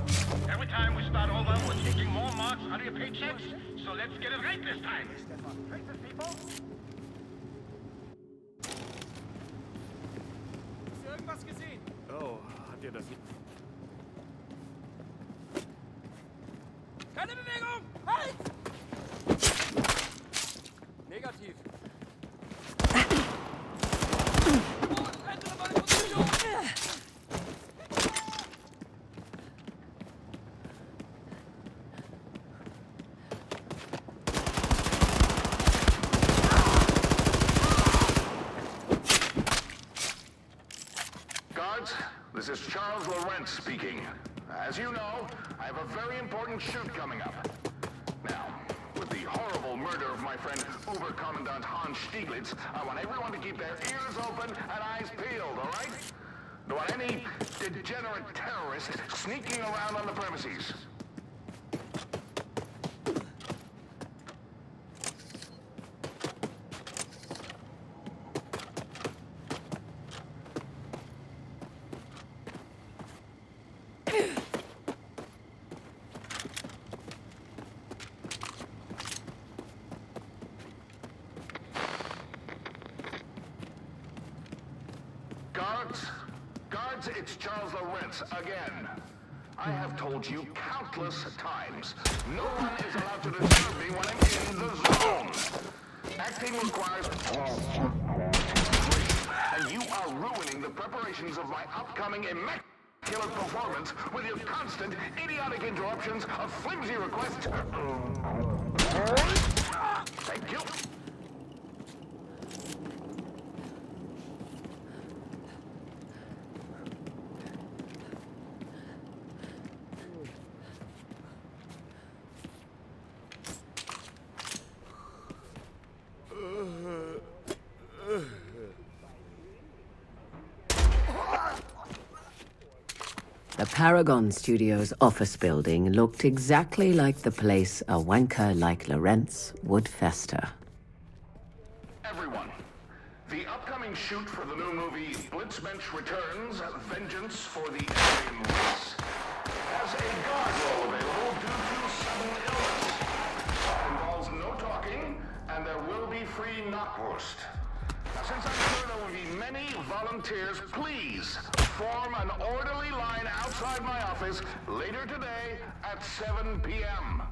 Every time we start over, we're taking more marks out of your paychecks. So let's get it right this time. Traces, people. Hast du irgendwas gesehen? Oh, habt ihr das nicht? Keine Bewegung! Halt! Negativ. Guards, this is Charles Lawrence speaking. As you know, I have a very important shoot coming up. Now, with the horrible murder of my friend Oberkommandant Hans Stieglitz, I want everyone to keep their ears open and eyes peeled, all right? Don't want any degenerate terrorist sneaking around on the premises. Guards, it's Charles Lawrence again. I have told you countless times, no one is allowed to disturb me when I'm in the zone. Acting requires and you are ruining the preparations of my upcoming immaculate performance with your constant, idiotic interruptions of flimsy requests. Thank you. The Paragon Studios office building looked exactly like the place a wanker like Lawrence would fester. Everyone, the upcoming shoot for the new movie Blitzmensch Returns, Vengeance for the Alien Race, has a guard role available due to sudden illness. It involves no talking, and there will be free knockwurst. Now, since I'm sure there will be many volunteers, please form an orderly line outside my office later today at 7 p.m.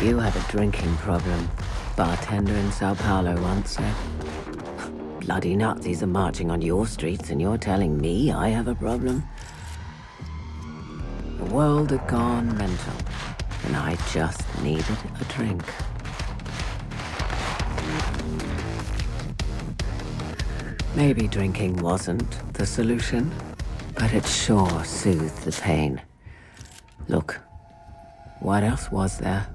You have a drinking problem, bartender in Sao Paulo once said. Bloody Nazis are marching on your streets and you're telling me I have a problem? The world had gone mental, and I just needed a drink. Maybe drinking wasn't the solution. but it sure soothed the pain. Look, what else was there?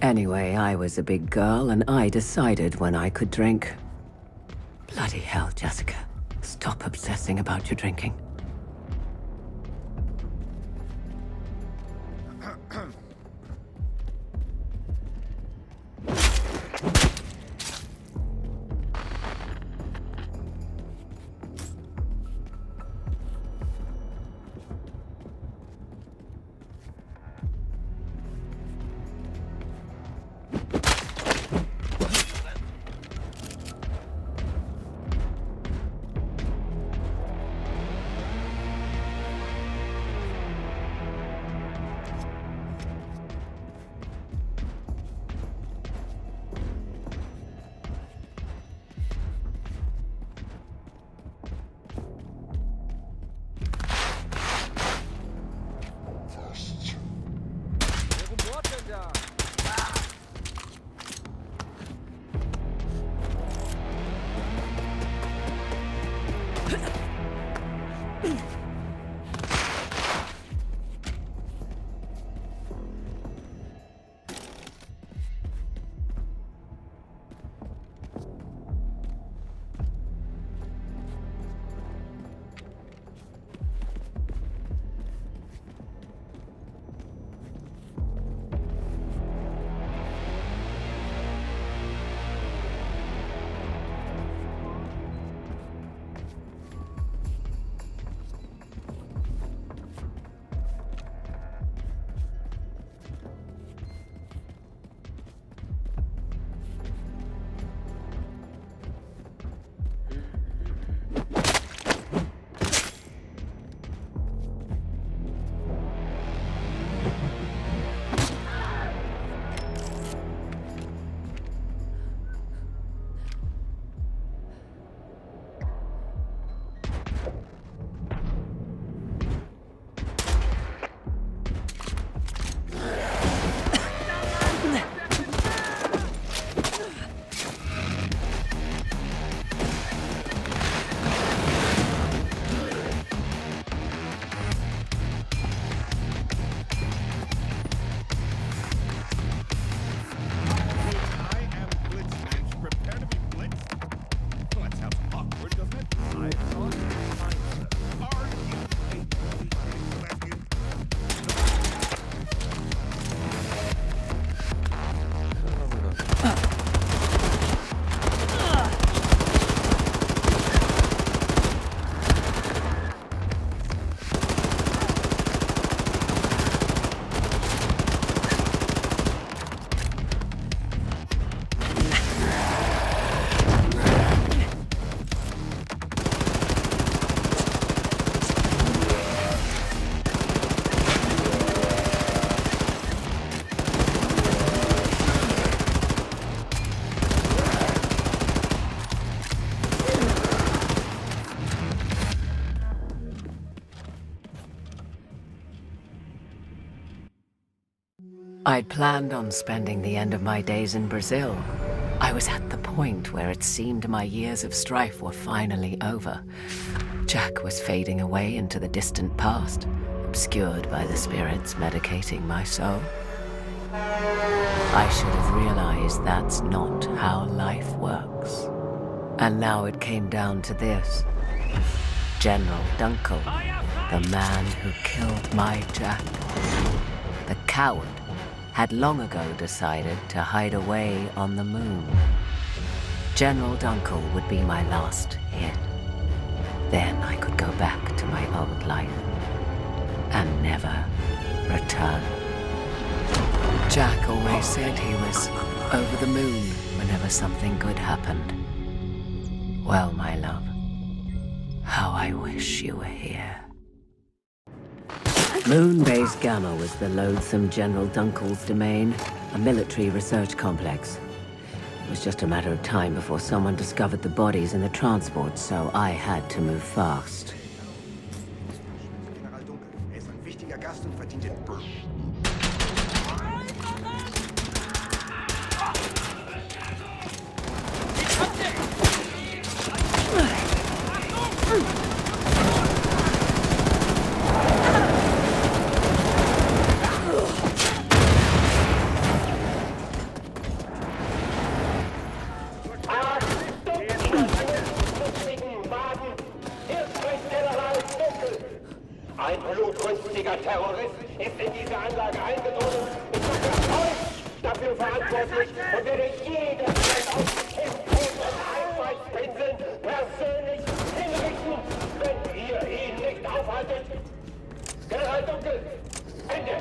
Anyway, I was a big girl, and I decided when I could drink. Bloody hell, Jessica. Stop obsessing about your drinking. I'd planned on spending the end of my days in Brazil. I was at the point where it seemed my years of strife were finally over. Jack was fading away into the distant past, obscured by the spirits medicating my soul. I should have realized that's not how life works. And now it came down to this. General Dunkle, the man who killed my Jack. The coward had long ago decided to hide away on the moon. General Dunkle would be my last hit. Then I could go back to my old life and never return. Jack always said he was over the moon whenever something good happened. Well, my love, how I wish you were here. Moon Base Gamma was the loathsome General Dunkle's domain, a military research complex. It was just a matter of time before someone discovered the bodies in the transport, so I had to move fast. General Dunkle, ist ein wichtiger Gast und verdient den Busch. Anlage eingedrungen. Ich mache euch dafür verantwortlich und werde jeden auf Tod und Einfallspinseln persönlich hinrichten, wenn ihr ihn nicht aufhaltet. General Dunkle, Ende!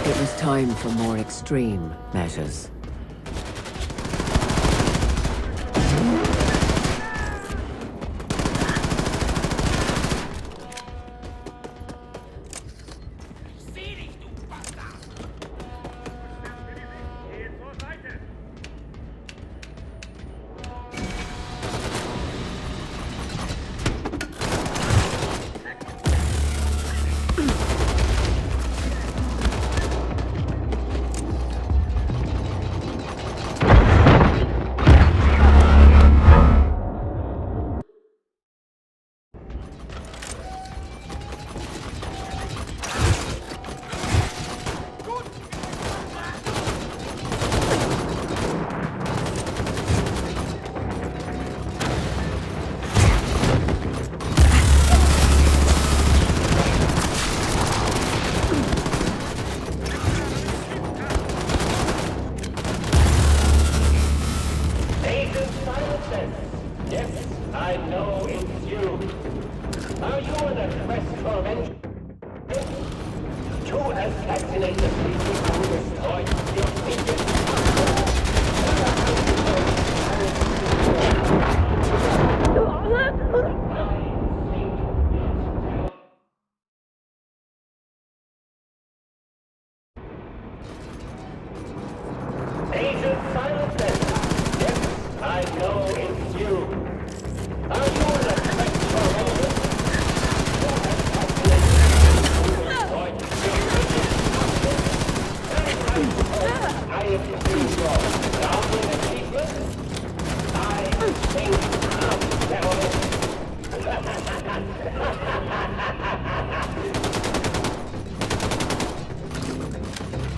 It was time for more extreme measures.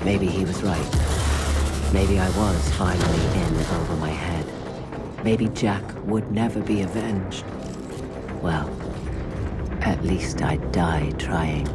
Maybe he was right. Maybe I was finally in over my head. Maybe Jack would never be avenged. Well, at least I'd die trying.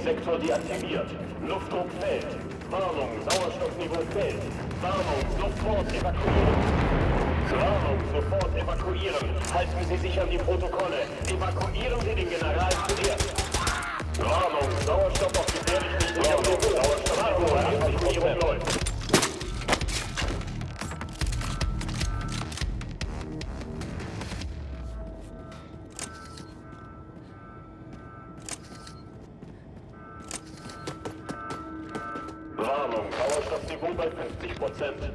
Sektor deaktiviert. Luftdruck fällt. Warnung, Sauerstoffniveau fällt. Warnung, sofort evakuieren. Warnung, sofort evakuieren. Halten Sie sich an die Protokolle. Evakuieren Sie den General zuerst. Warnung, Sauerstoff auf gefährlich niedrigem Niveau. Sauerstoffniveau, Evakuierung läuft. Warnung, Sauerstoffniveau bei 50%.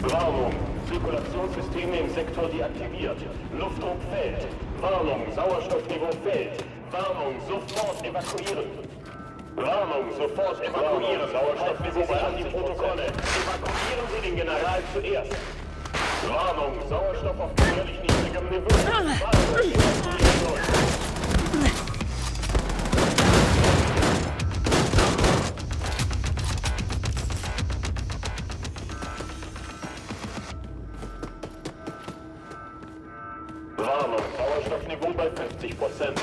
Warnung, Zirkulationssysteme im Sektor deaktiviert. Luftdruck fällt. Warnung, Sauerstoffniveau fällt. Warnung, sofort evakuieren. Warnung, sofort evakuieren. Sauerstoffniveau bei an die Protokolle. Evakuieren Sie den General zuerst. Warnung, Sauerstoff auf gefährlich niedrigem Niveau. Warnung, Evakuierung läuft. Warnung, Sauerstoffniveau bei 50%.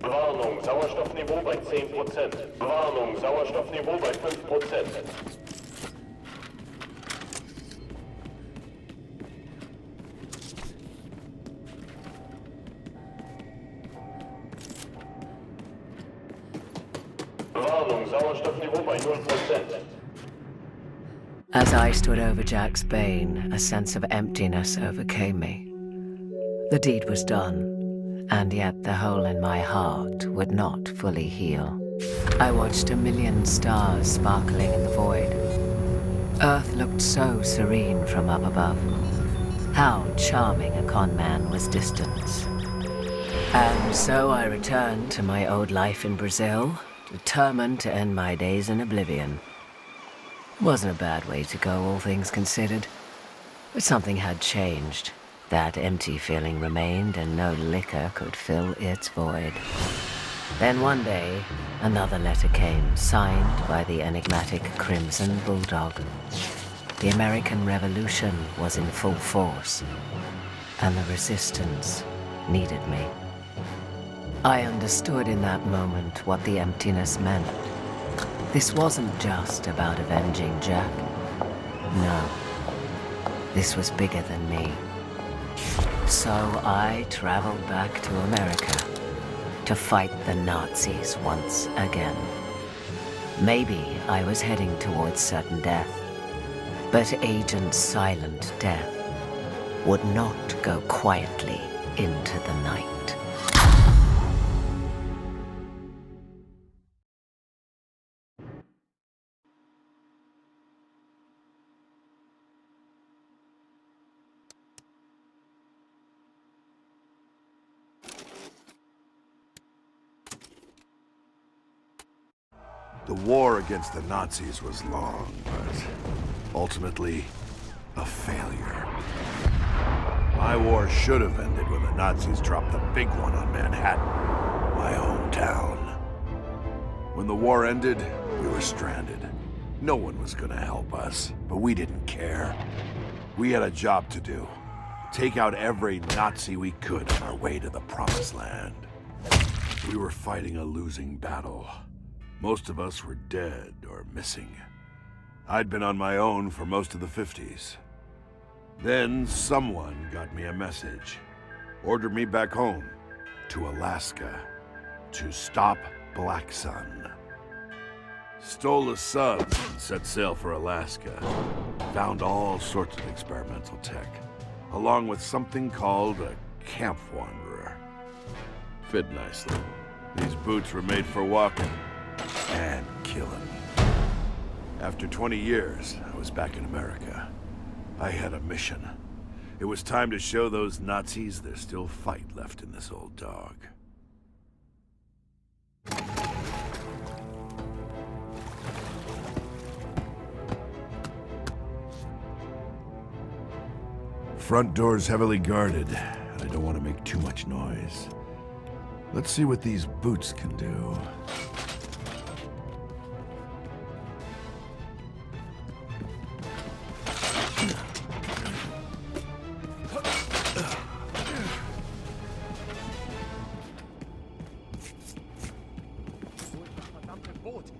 Warnung, Sauerstoffniveau bei 10%. Warnung, Sauerstoffniveau bei 5%. Warnung, Sauerstoffniveau bei 0%. As I stood over Jack's bane, a sense of emptiness overcame me. The deed was done, and yet the hole in my heart would not fully heal. I watched a million stars sparkling in the void. Earth looked so serene from up above. How charming a con man was distance. And so I returned to my old life in Brazil, determined to end my days in oblivion. Wasn't a bad way to go, all things considered. But something had changed. That empty feeling remained, and no liquor could fill its void. Then one day, another letter came, signed by the enigmatic Crimson Bulldog. The American Revolution was in full force, and the Resistance needed me. I understood in that moment what the emptiness meant. This wasn't just about avenging Jack. No. This was bigger than me. So I traveled back to America to fight the Nazis once again. Maybe I was heading towards certain death, but Agent Silent Death would not go quietly into the night. The war against the Nazis was long, but ultimately a failure. My war should have ended when the Nazis dropped the big one on Manhattan, my hometown. When the war ended, we were stranded. No one was gonna help us, but we didn't care. We had a job to do. Take out every Nazi we could on our way to the Promised Land. We were fighting a losing battle. Most of us were dead or missing. I'd been on my own for most of the 50s. Then someone got me a message. Ordered me back home, to Alaska, to stop Black Sun. Stole a sub and set sail for Alaska. Found all sorts of experimental tech, along with something called a camp wanderer. Fit nicely. These boots were made for walking and killing. After 20 years, I was back in America. I had a mission. It was time to show those Nazis there's still fight left in this old dog. Front door's heavily guarded, and I don't want to make too much noise. Let's see what these boots can do.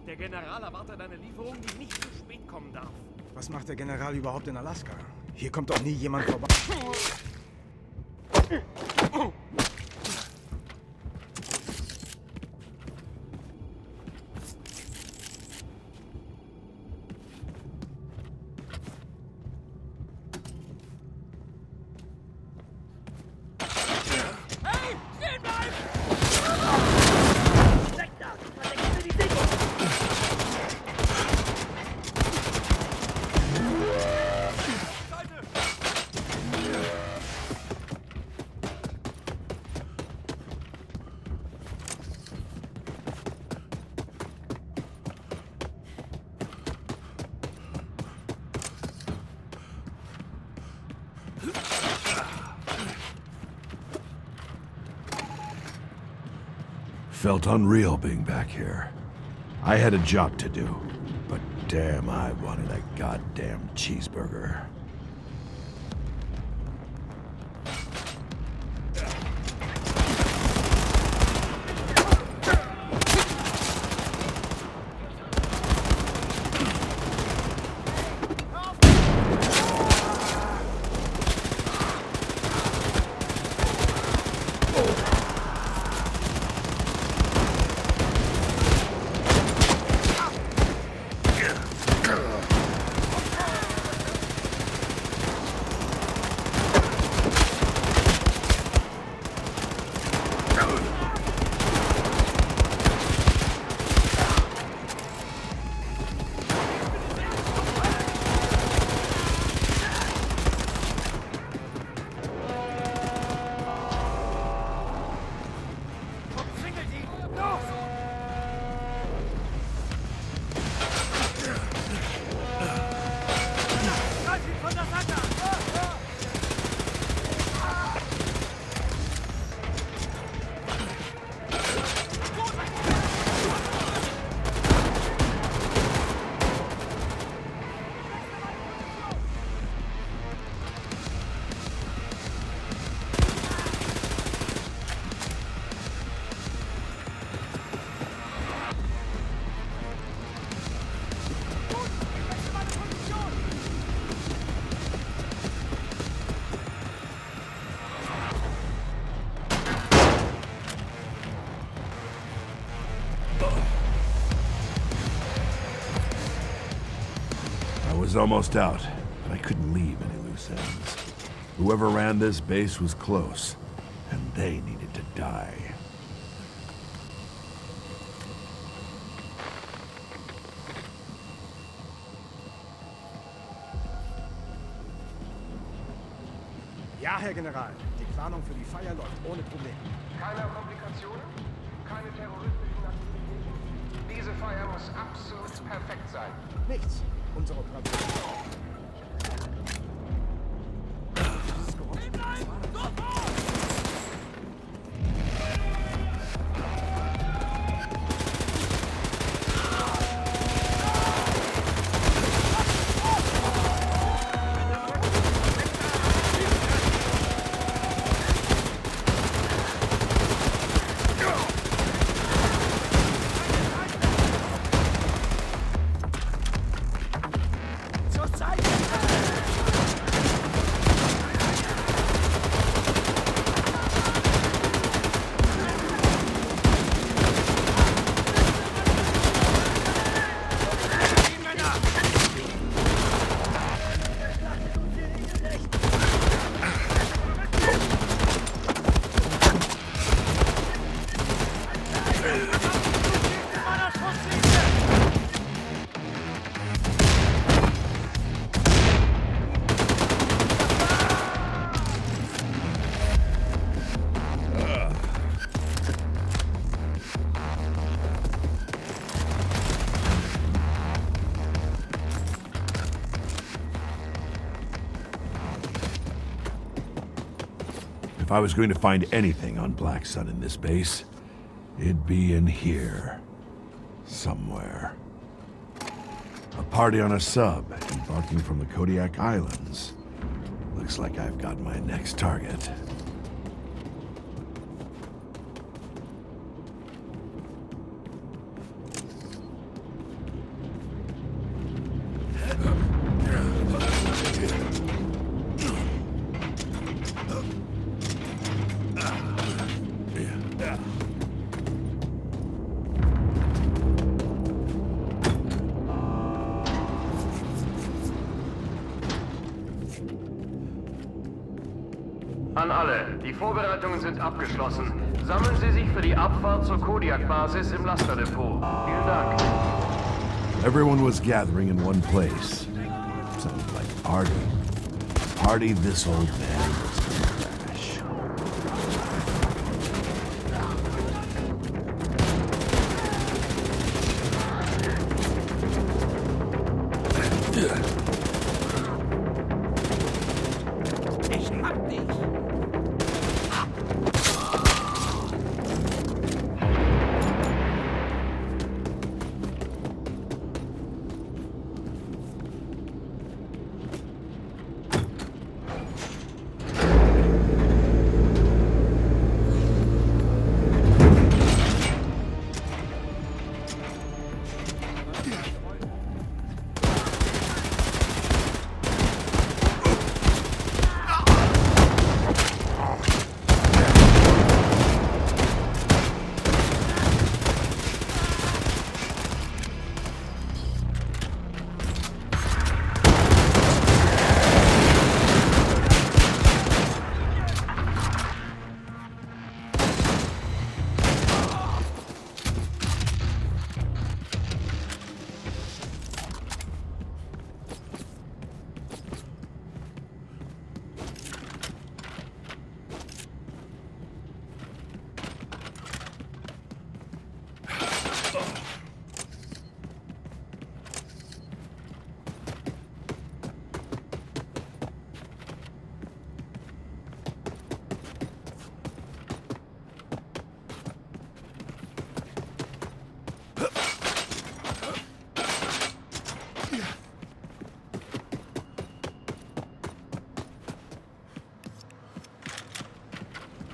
Der General erwartet eine Lieferung, die nicht zu spät kommen darf. Was macht der General überhaupt in Alaska? Hier kommt doch nie jemand vorbei. Felt unreal being back here. I had a job to do, but damn, I wanted a goddamn cheeseburger. I was almost out, but I couldn't leave any loose ends. Whoever ran this base was close, and they needed to die. Ja, Herr General. Die Planung für die Feier läuft ohne Probleme. Keine Komplikationen? Keine terroristischen Aktivitäten? Diese Feier muss absolut perfekt sein. Nichts. Unsere Operation. If I was going to find anything on Black Sun in this base, it'd be in here. Somewhere. A party on a sub, embarking from the Kodiak Islands. Looks like I've got my next target. An alle, die Vorbereitungen sind abgeschlossen. Sammeln Sie sich für die Abfahrt zur Kodiak-Basis im Lasterdepot. Vielen Dank. Everyone was gathering in one place. Sounded like a party. A party this old man was gonna crash. Ich hab dich!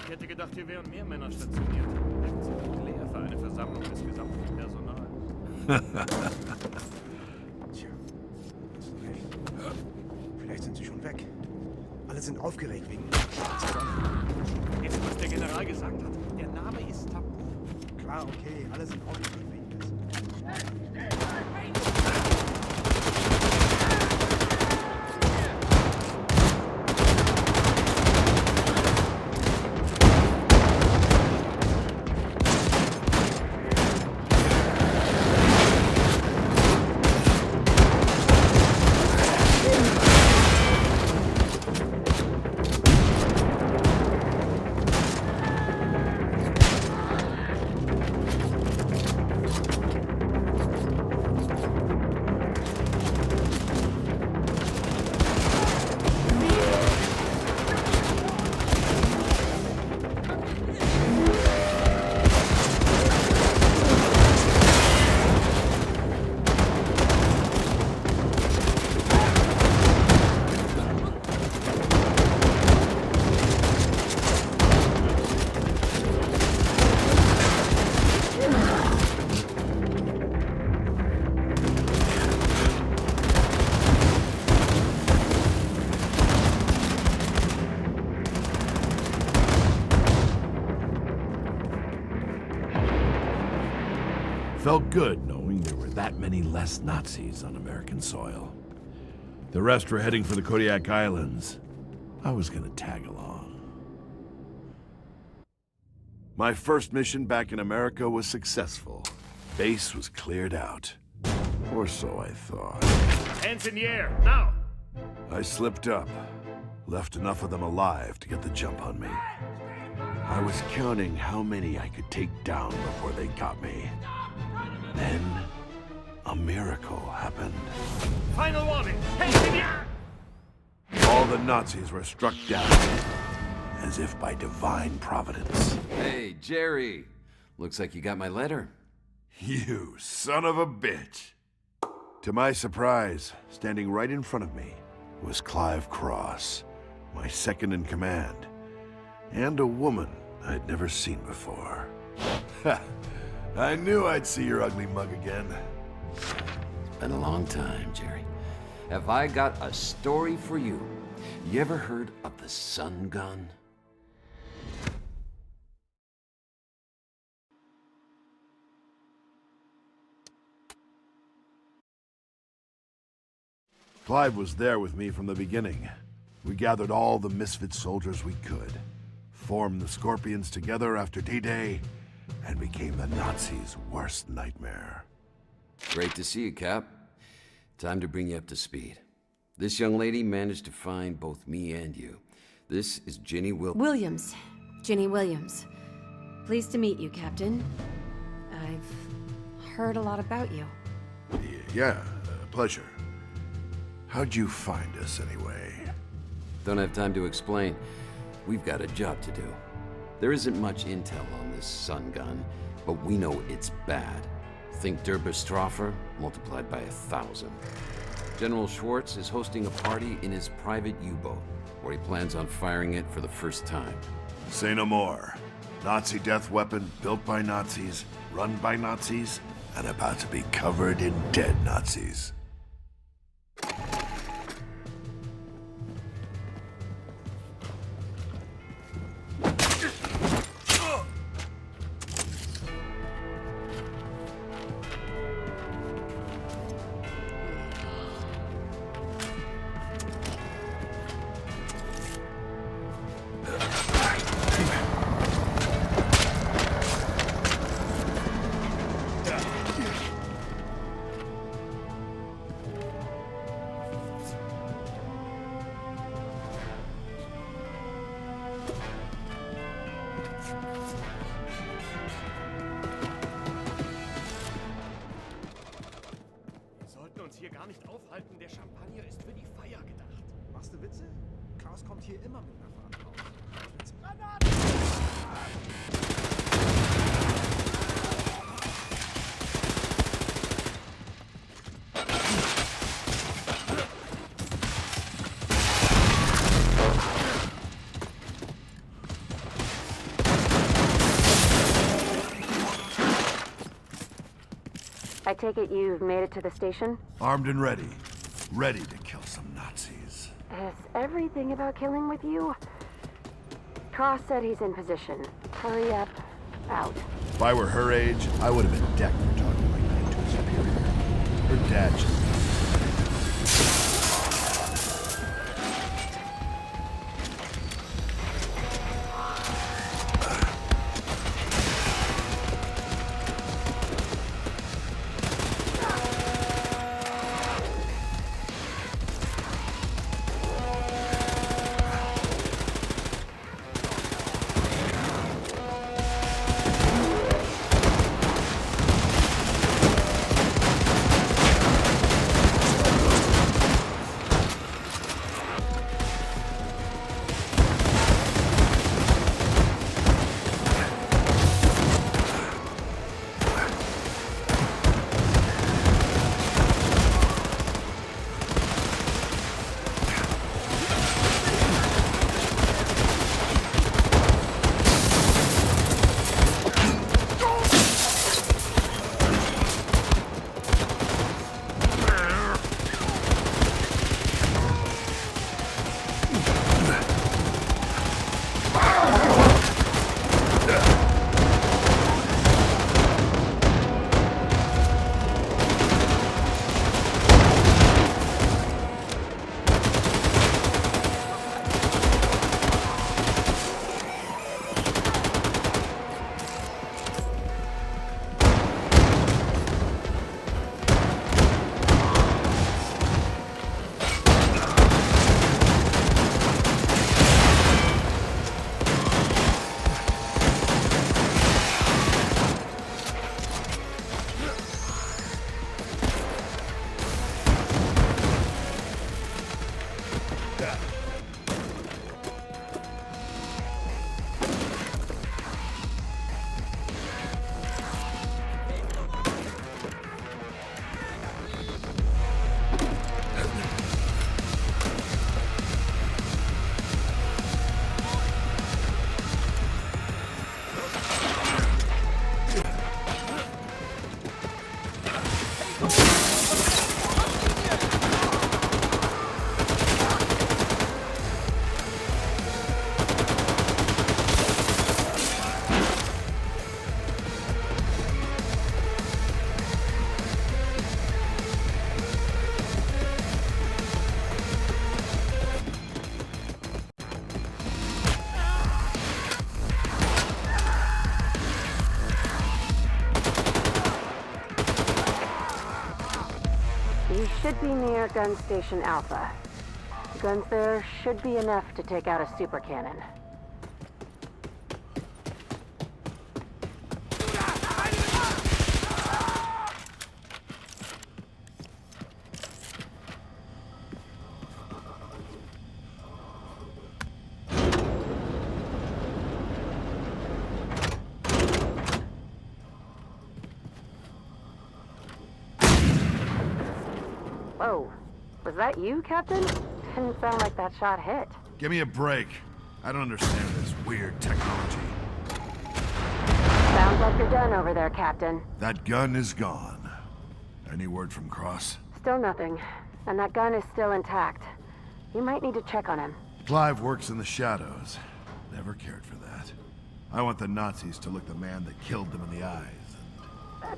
Ich hätte gedacht, hier wären mehr Männer stationiert. Wirkt ziemlich leer für eine Versammlung des gesamten Personals. Tja, hast du recht. Vielleicht sind sie schon weg. Alle sind aufgeregt wegen der Sonne. Jetzt, was der General gesagt hat. Der Name ist tabu. Klar, okay, alle sind aufgeregt wegen des. Felt good knowing there were that many less Nazis on American soil. The rest were heading for the Kodiak Islands. I was gonna tag along. My first mission back in America was successful. Base was cleared out. Or so I thought. Hands in the air, now! I slipped up. Left enough of them alive to get the jump on me. I was counting how many I could take down before they got me. Then, a miracle happened. Final warning, hands in the air! All the Nazis were struck down, as if by divine providence. Hey, Jerry. Looks like you got my letter. You son of a bitch! To my surprise, standing right in front of me was Clive Cross, my second in command, and a woman I'd never seen before. Ha! I knew I'd see your ugly mug again. It's been a long time, Jerry. Have I got a story for you? You ever heard of the sun gun? Clive was there with me from the beginning. We gathered all the misfit soldiers we could, formed the Scorpions together after D-Day, and became the Nazis' worst nightmare. Great to see you, Cap. Time to bring you up to speed. This young lady managed to find both me and you. This is Ginny Williams. Ginny Williams. Pleased to meet you, Captain. I've heard a lot about you. Yeah, pleasure. How'd you find us, anyway? Don't have time to explain. We've got a job to do. There isn't much intel on this sun gun, but we know it's bad. Think Derberstroffer multiplied by 1,000. General Schwartz is hosting a party in his private U-boat, where he plans on firing it for the first time. Say no more. Nazi death weapon built by Nazis, run by Nazis, and about to be covered in dead Nazis. Hier gar nicht aufhalten. Der Champagner ist für die Feier gedacht. Machst du Witze? Klaus kommt hier immer mit einer Verantwortung. I take it you've made it to the station? Armed and ready. Ready to kill some Nazis. Is everything about killing with you? Cross said he's in position. Hurry up. Out. If I were her age, I would have been decked for talking like that to a superior. Her dad should be. should be near Gun Station Alpha. The guns there should be enough to take out a super cannon. Whoa. Was that you, Captain? Didn't sound like that shot hit. Give me a break. I don't understand this weird technology. Sounds like you're done over there, Captain. That gun is gone. Any word from Cross? Still nothing. And that gun is still intact. You might need to check on him. Clive works in the shadows. Never cared for that. I want the Nazis to look the man that killed them in the eyes.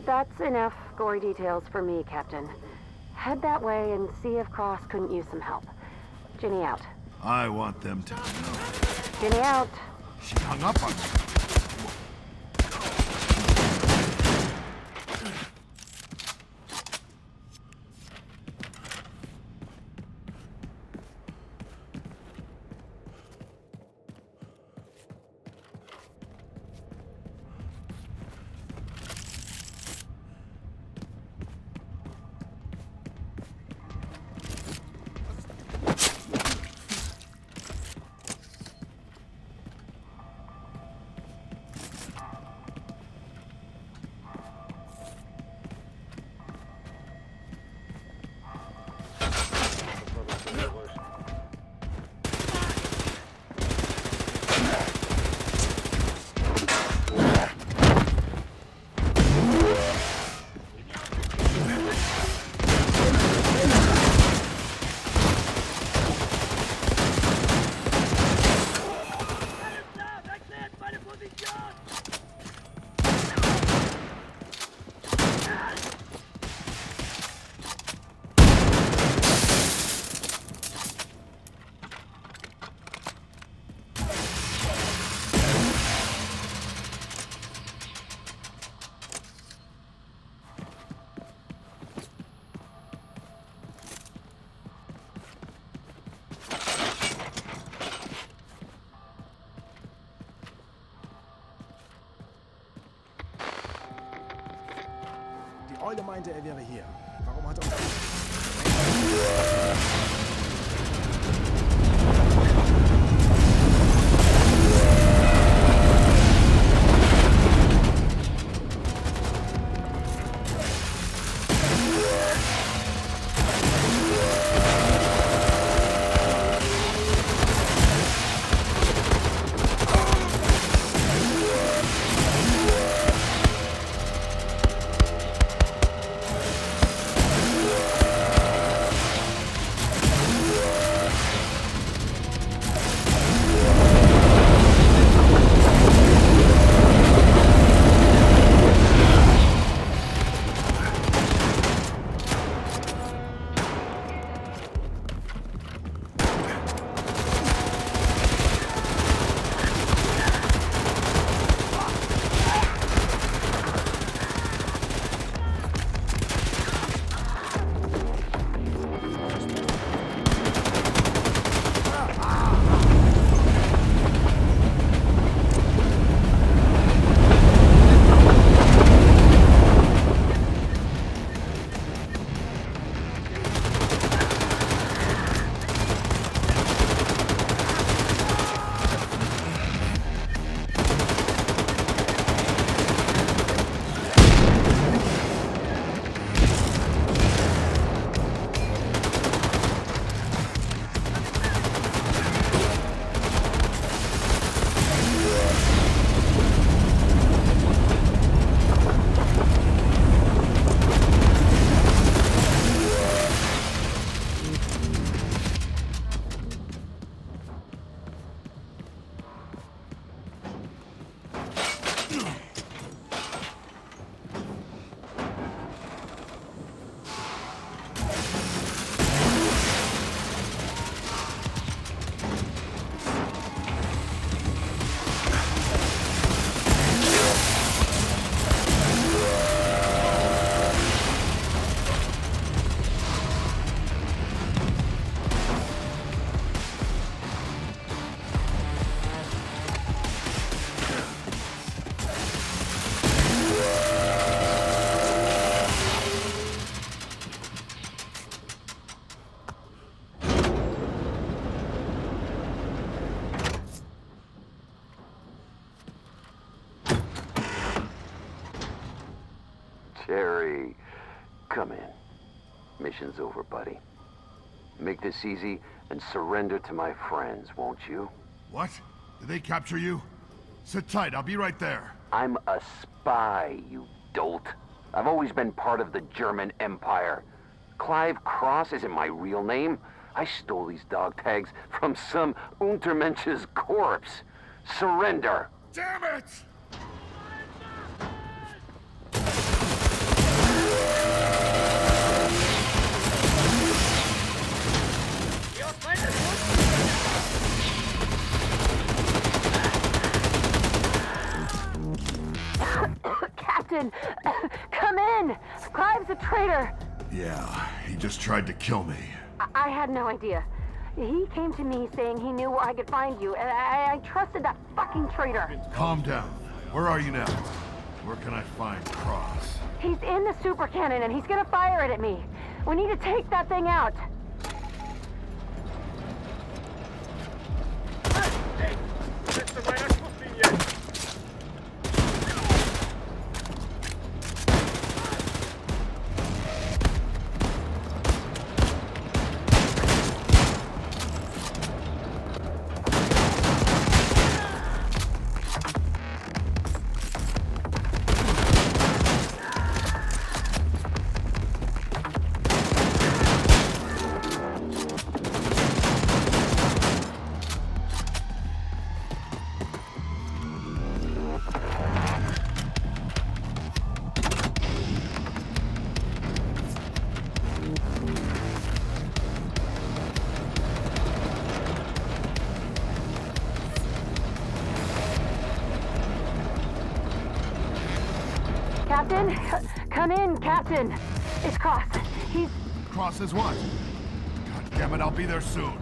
That's enough gory details for me, Captain. Head that way and see if Cross couldn't use some help. Ginny out. I want them to know. Ginny out. She hung up on me. Die Eule meinte, er wäre hier. Warum hat er uns... Jerry, come in. Mission's over, buddy. Make this easy and surrender to my friends, won't you? What? Did they capture you? Sit tight, I'll be right there. I'm a spy, you dolt. I've always been part of the German Empire. Clive Cross isn't my real name. I stole these dog tags from some Untermensch's corpse. Surrender! Damn it! Captain, come in! Clive's a traitor! Yeah, he just tried to kill me. I had no idea. He came to me saying he knew where I could find you, and I trusted that fucking traitor. Calm down. Where are you now? Where can I find Cross? He's in the super cannon, and he's gonna fire it at me. We need to take that thing out. Captain? Come in, Captain. It's Cross. He's... Cross is what? God damn it, I'll be there soon.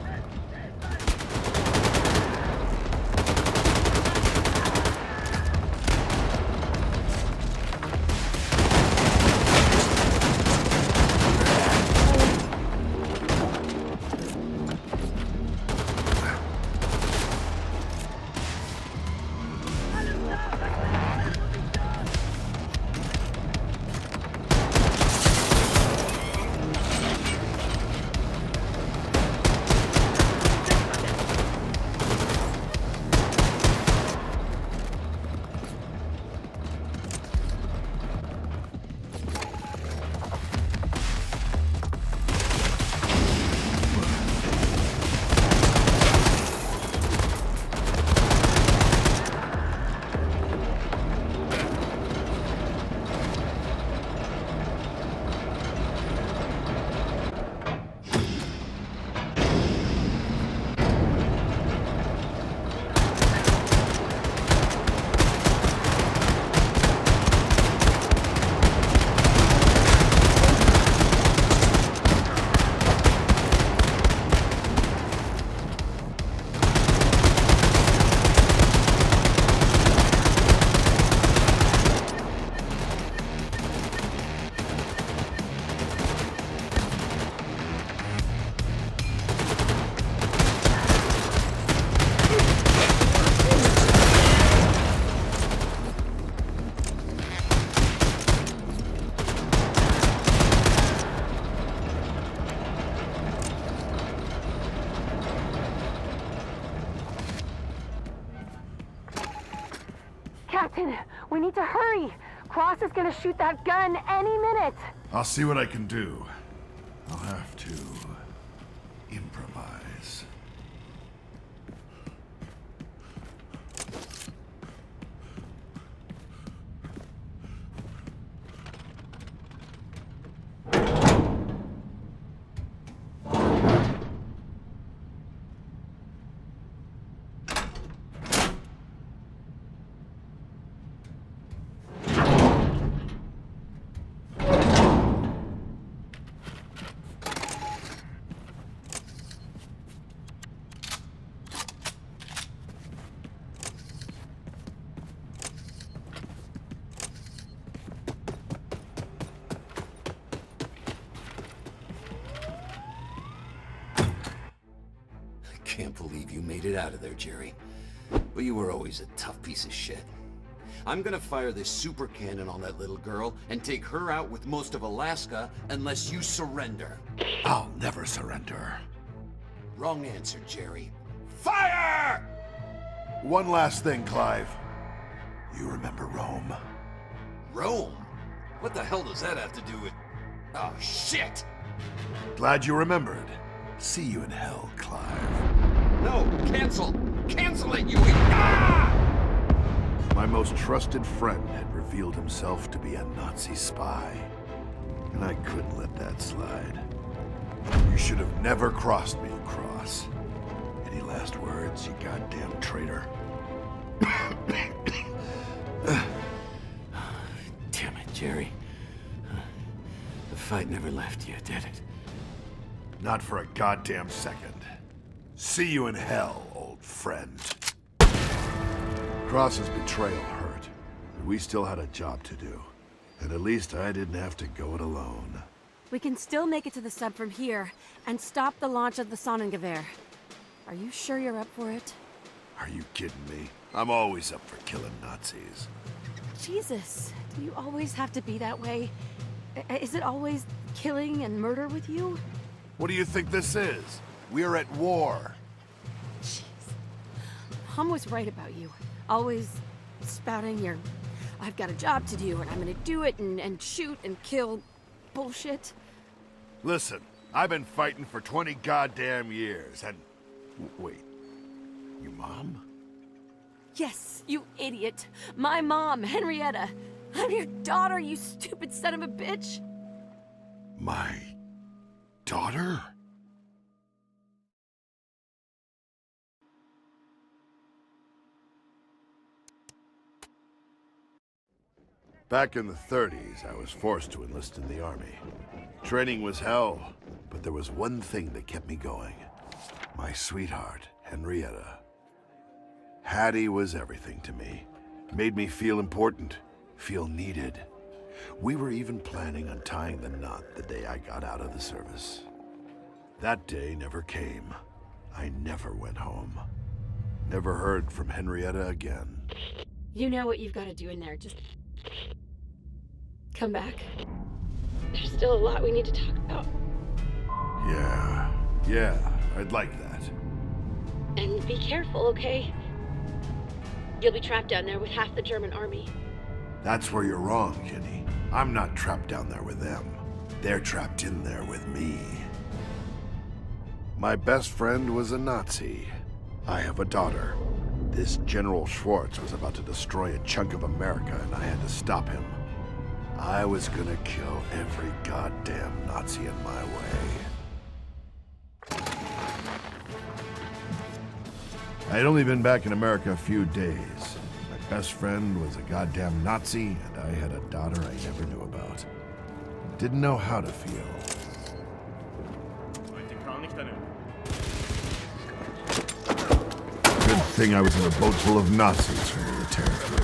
Captain, we need to hurry. Cross is gonna shoot that gun any minute. I'll see what I can do. I'll have to improvise. Can't believe you made it out of there, Jerry. But you were always a tough piece of shit. I'm gonna fire this super cannon on that little girl and take her out with most of Alaska unless you surrender. I'll never surrender. Wrong answer, Jerry. Fire! One last thing, Clive. You remember Rome? Rome? What the hell does that have to do with... Oh, shit! Glad you remembered. See you in hell, Clive. No, cancel! Cancel it, you... Ah! My most trusted friend had revealed himself to be a Nazi spy. And I couldn't let that slide. You should have never crossed me, Cross. Any last words, you goddamn traitor? Damn it, Jerry. The fight never left you, did it? Not for a goddamn second. See you in hell, old friend. Cross's betrayal hurt, but we still had a job to do. And at least I didn't have to go it alone. We can still make it to the sub from here and stop the launch of the Sonnengewehr. Are you sure you're up for it? Are you kidding me? I'm always up for killing Nazis. Jesus, do you always have to be that way? Is it always killing and murder with you? What do you think this is? We're at war. Jeez. Mom was right about you. Always spouting your, I've got a job to do and I'm gonna do it and shoot and kill bullshit. Listen, I've been fighting for 20 goddamn years and... Wait, your mom? Yes, you idiot. My mom, Henrietta. I'm your daughter, you stupid son of a bitch. My daughter? Back in the 30s, I was forced to enlist in the army. Training was hell, but there was one thing that kept me going. My sweetheart, Henrietta. Hattie was everything to me. Made me feel important, feel needed. We were even planning on tying the knot the day I got out of the service. That day never came. I never went home. Never heard from Henrietta again. You know what you've got to do in there. Just come back. There's still a lot we need to talk about. Yeah, I'd like that. And be careful, okay? You'll be trapped down there with half the German army. That's where you're wrong, Jenny. I'm not trapped down there with them. They're trapped in there with me. My best friend was a Nazi. I have a daughter. This General Schwartz was about to destroy a chunk of America, and I had to stop him. I was gonna kill every goddamn Nazi in my way. I had only been back in America a few days. My best friend was a goddamn Nazi, and I had a daughter I never knew about. Didn't know how to feel. Good thing I was in a boat full of Nazis when we were tearing through.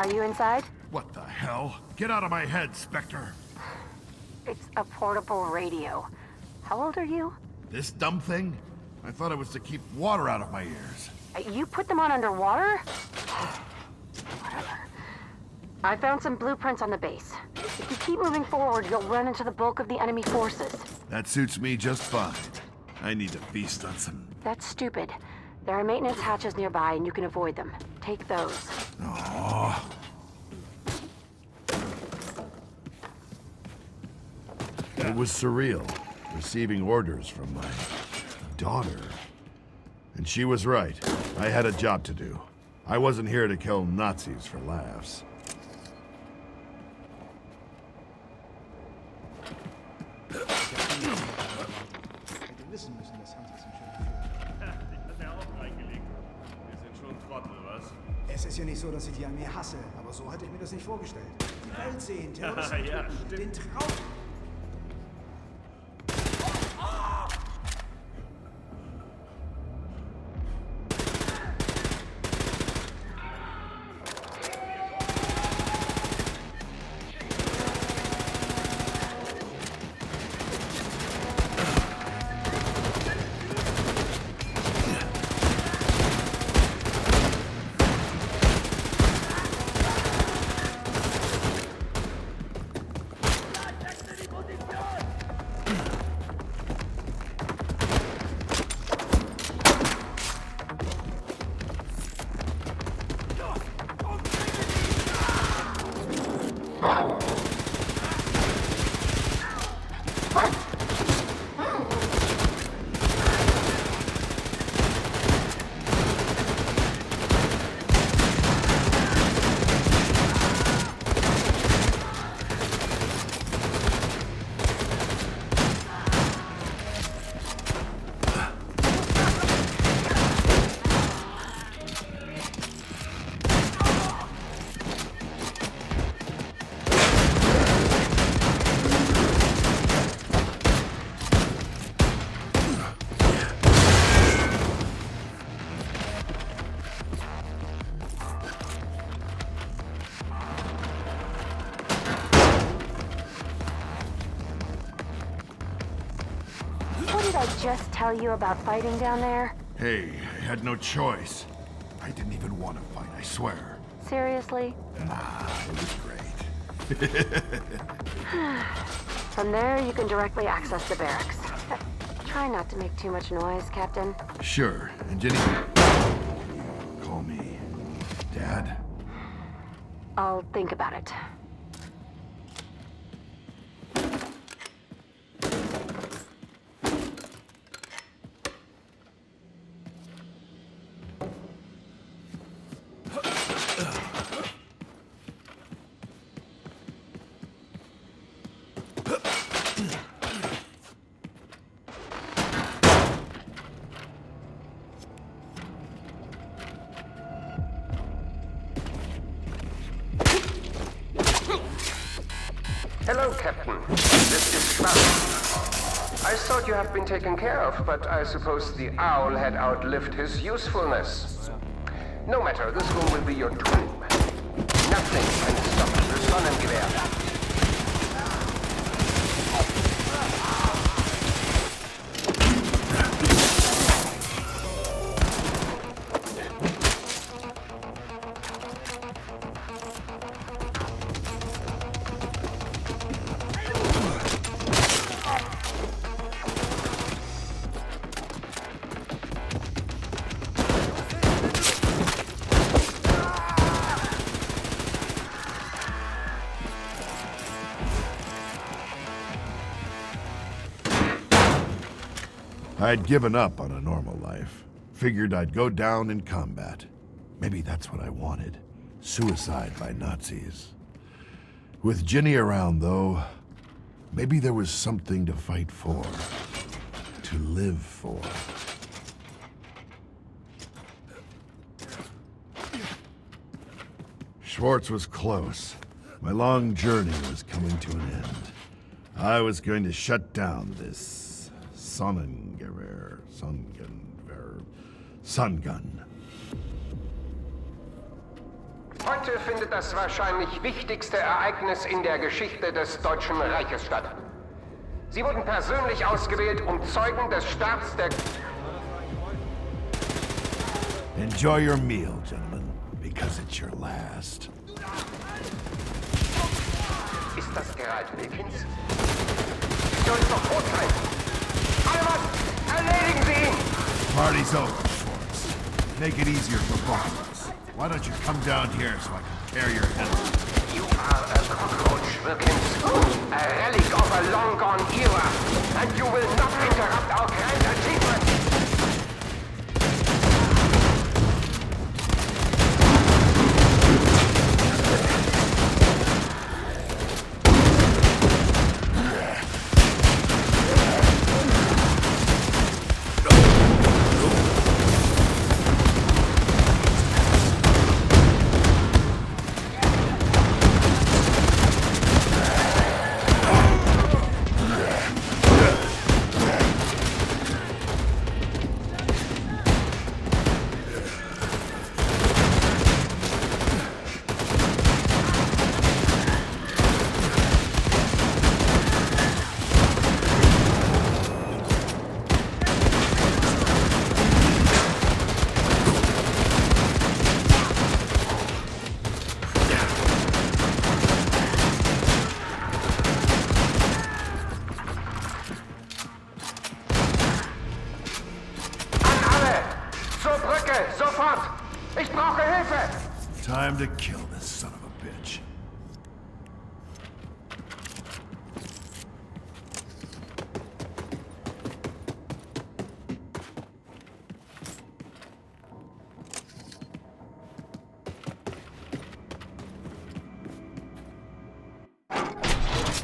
Are you inside? What the hell? Get out of my head, Spectre! It's a portable radio. How old are you? This dumb thing? I thought it was to keep water out of my ears. You put them on underwater? Whatever. I found some blueprints on the base. If you keep moving forward, you'll run into the bulk of the enemy forces. That suits me just fine. I need to feast on some... That's stupid. There are maintenance hatches nearby, and you can avoid them. Take those. Oh. It was surreal, receiving orders from my daughter. And she was right. I had a job to do. I wasn't here to kill Nazis for laughs. Wissen müssen, dass Hans es ihm schon geführt hat. Ich hab mir auch reingelegt. Wir sind schon Trottel, was? Es ist ja nicht so, dass ich die Armee hasse, aber so hatte ich mir das nicht vorgestellt. Die Welt sehen, Terroristen Ja, töten, stimmt. den Traum... Just tell you about fighting down there? Hey, I had no choice. I didn't even want to fight, I swear. Seriously? Nah, it was great. From there, you can directly access the barracks. Try not to make too much noise, Captain. Sure, and Jenny... Call me Dad? I'll think about it. Hello, Captain. This is Schwarz. I thought you have been taken care of, but I suppose the owl had outlived his usefulness. No matter, this room will be your tomb. Nothing can stop the Sonnengewehr. I'd given up on a normal life. Figured I'd go down in combat. Maybe that's what I wanted. Suicide by Nazis. With Ginny around, though, maybe there was something to fight for. To live for. Schwartz was close. My long journey was coming to an end. I was going to shut down this Sun gun. Heute findet das wahrscheinlich wichtigste Ereignis in der Geschichte des Deutschen Reiches statt. Sie wurden persönlich ausgewählt, um Zeugen des Starts der... Enjoy your meal, gentlemen, because it's your last. Ist das gerade Wilkins? Sie sollen doch tot sein! Alle Mann! Erledigen Sie ihn! Party's over, Schwartz. Make it easier for both of us. Why don't you come down here so I can tear your head off? You are a cockroach, Wilkins. A relic of a long-gone era. And you will not interrupt our grand achievement. Time to kill this son of a bitch.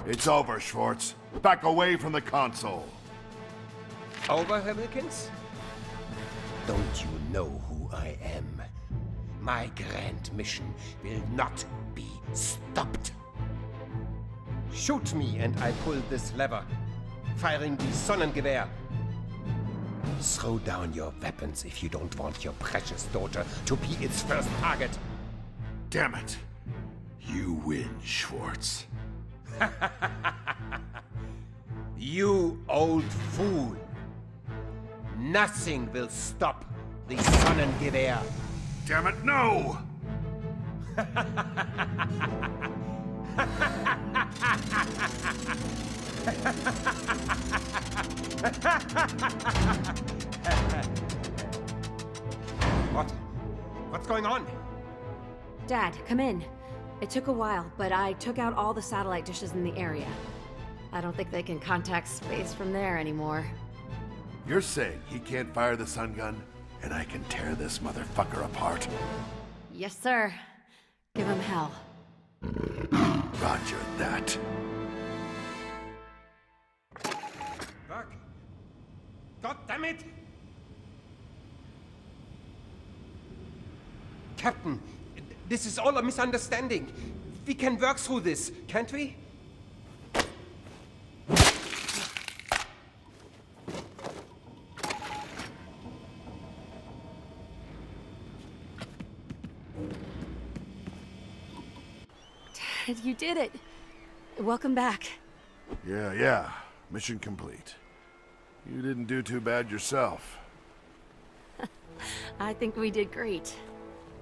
It's over, Schwartz. Back away from the console. Over, Herr Wilkins? Don't you know who I am? My grand mission will not be stopped. Shoot me and I pull this lever, firing the Sonnengewehr. Throw down your weapons if you don't want your precious daughter to be its first target. Damn it. You win, Schwartz. You old fool. Nothing will stop the Sonnengewehr. Damn it, no! What's going on? Dad, come in. It took a while, but I took out all the satellite dishes in the area. I don't think they can contact space from there anymore. You're saying he can't fire the sun gun, and I can tear this motherfucker apart? Yes, sir. Give him hell. Roger that. Fuck. God damn it! Captain, this is all a misunderstanding. We can work through this, can't we? Dad, you did it. Welcome back. Yeah. Mission complete. You didn't do too bad yourself. I think we did great.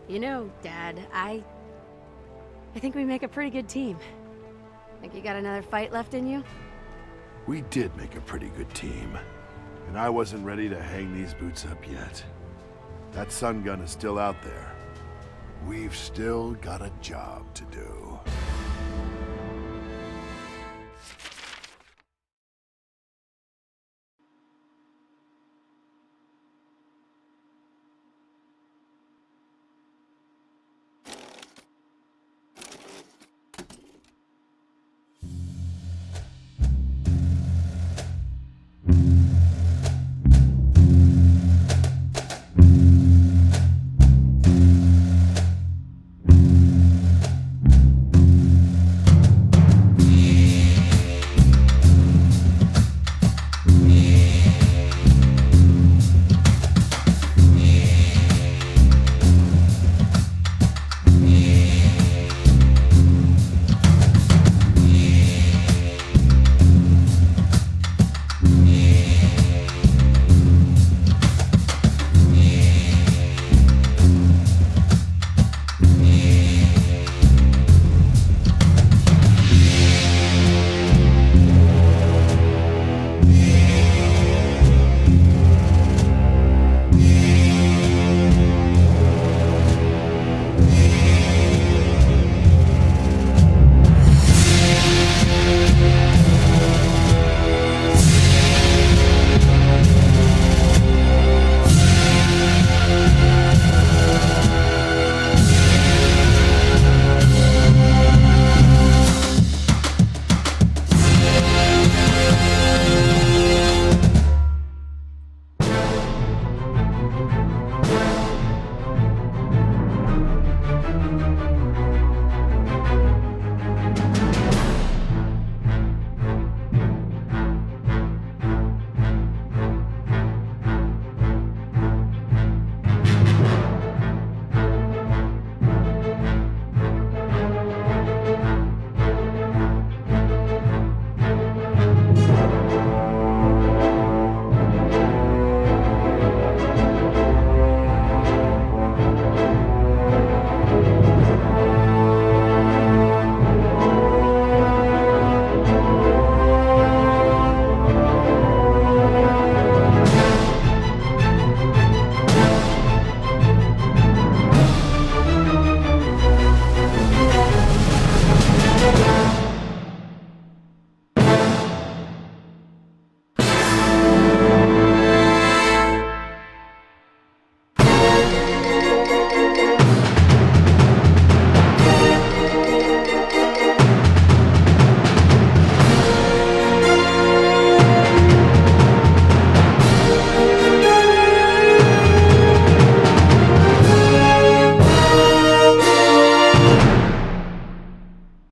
You know, Dad, I think we make a pretty good team. Think you got another fight left in you? We did make a pretty good team. And I wasn't ready to hang these boots up yet. That sun gun is still out there. We've still got a job to do.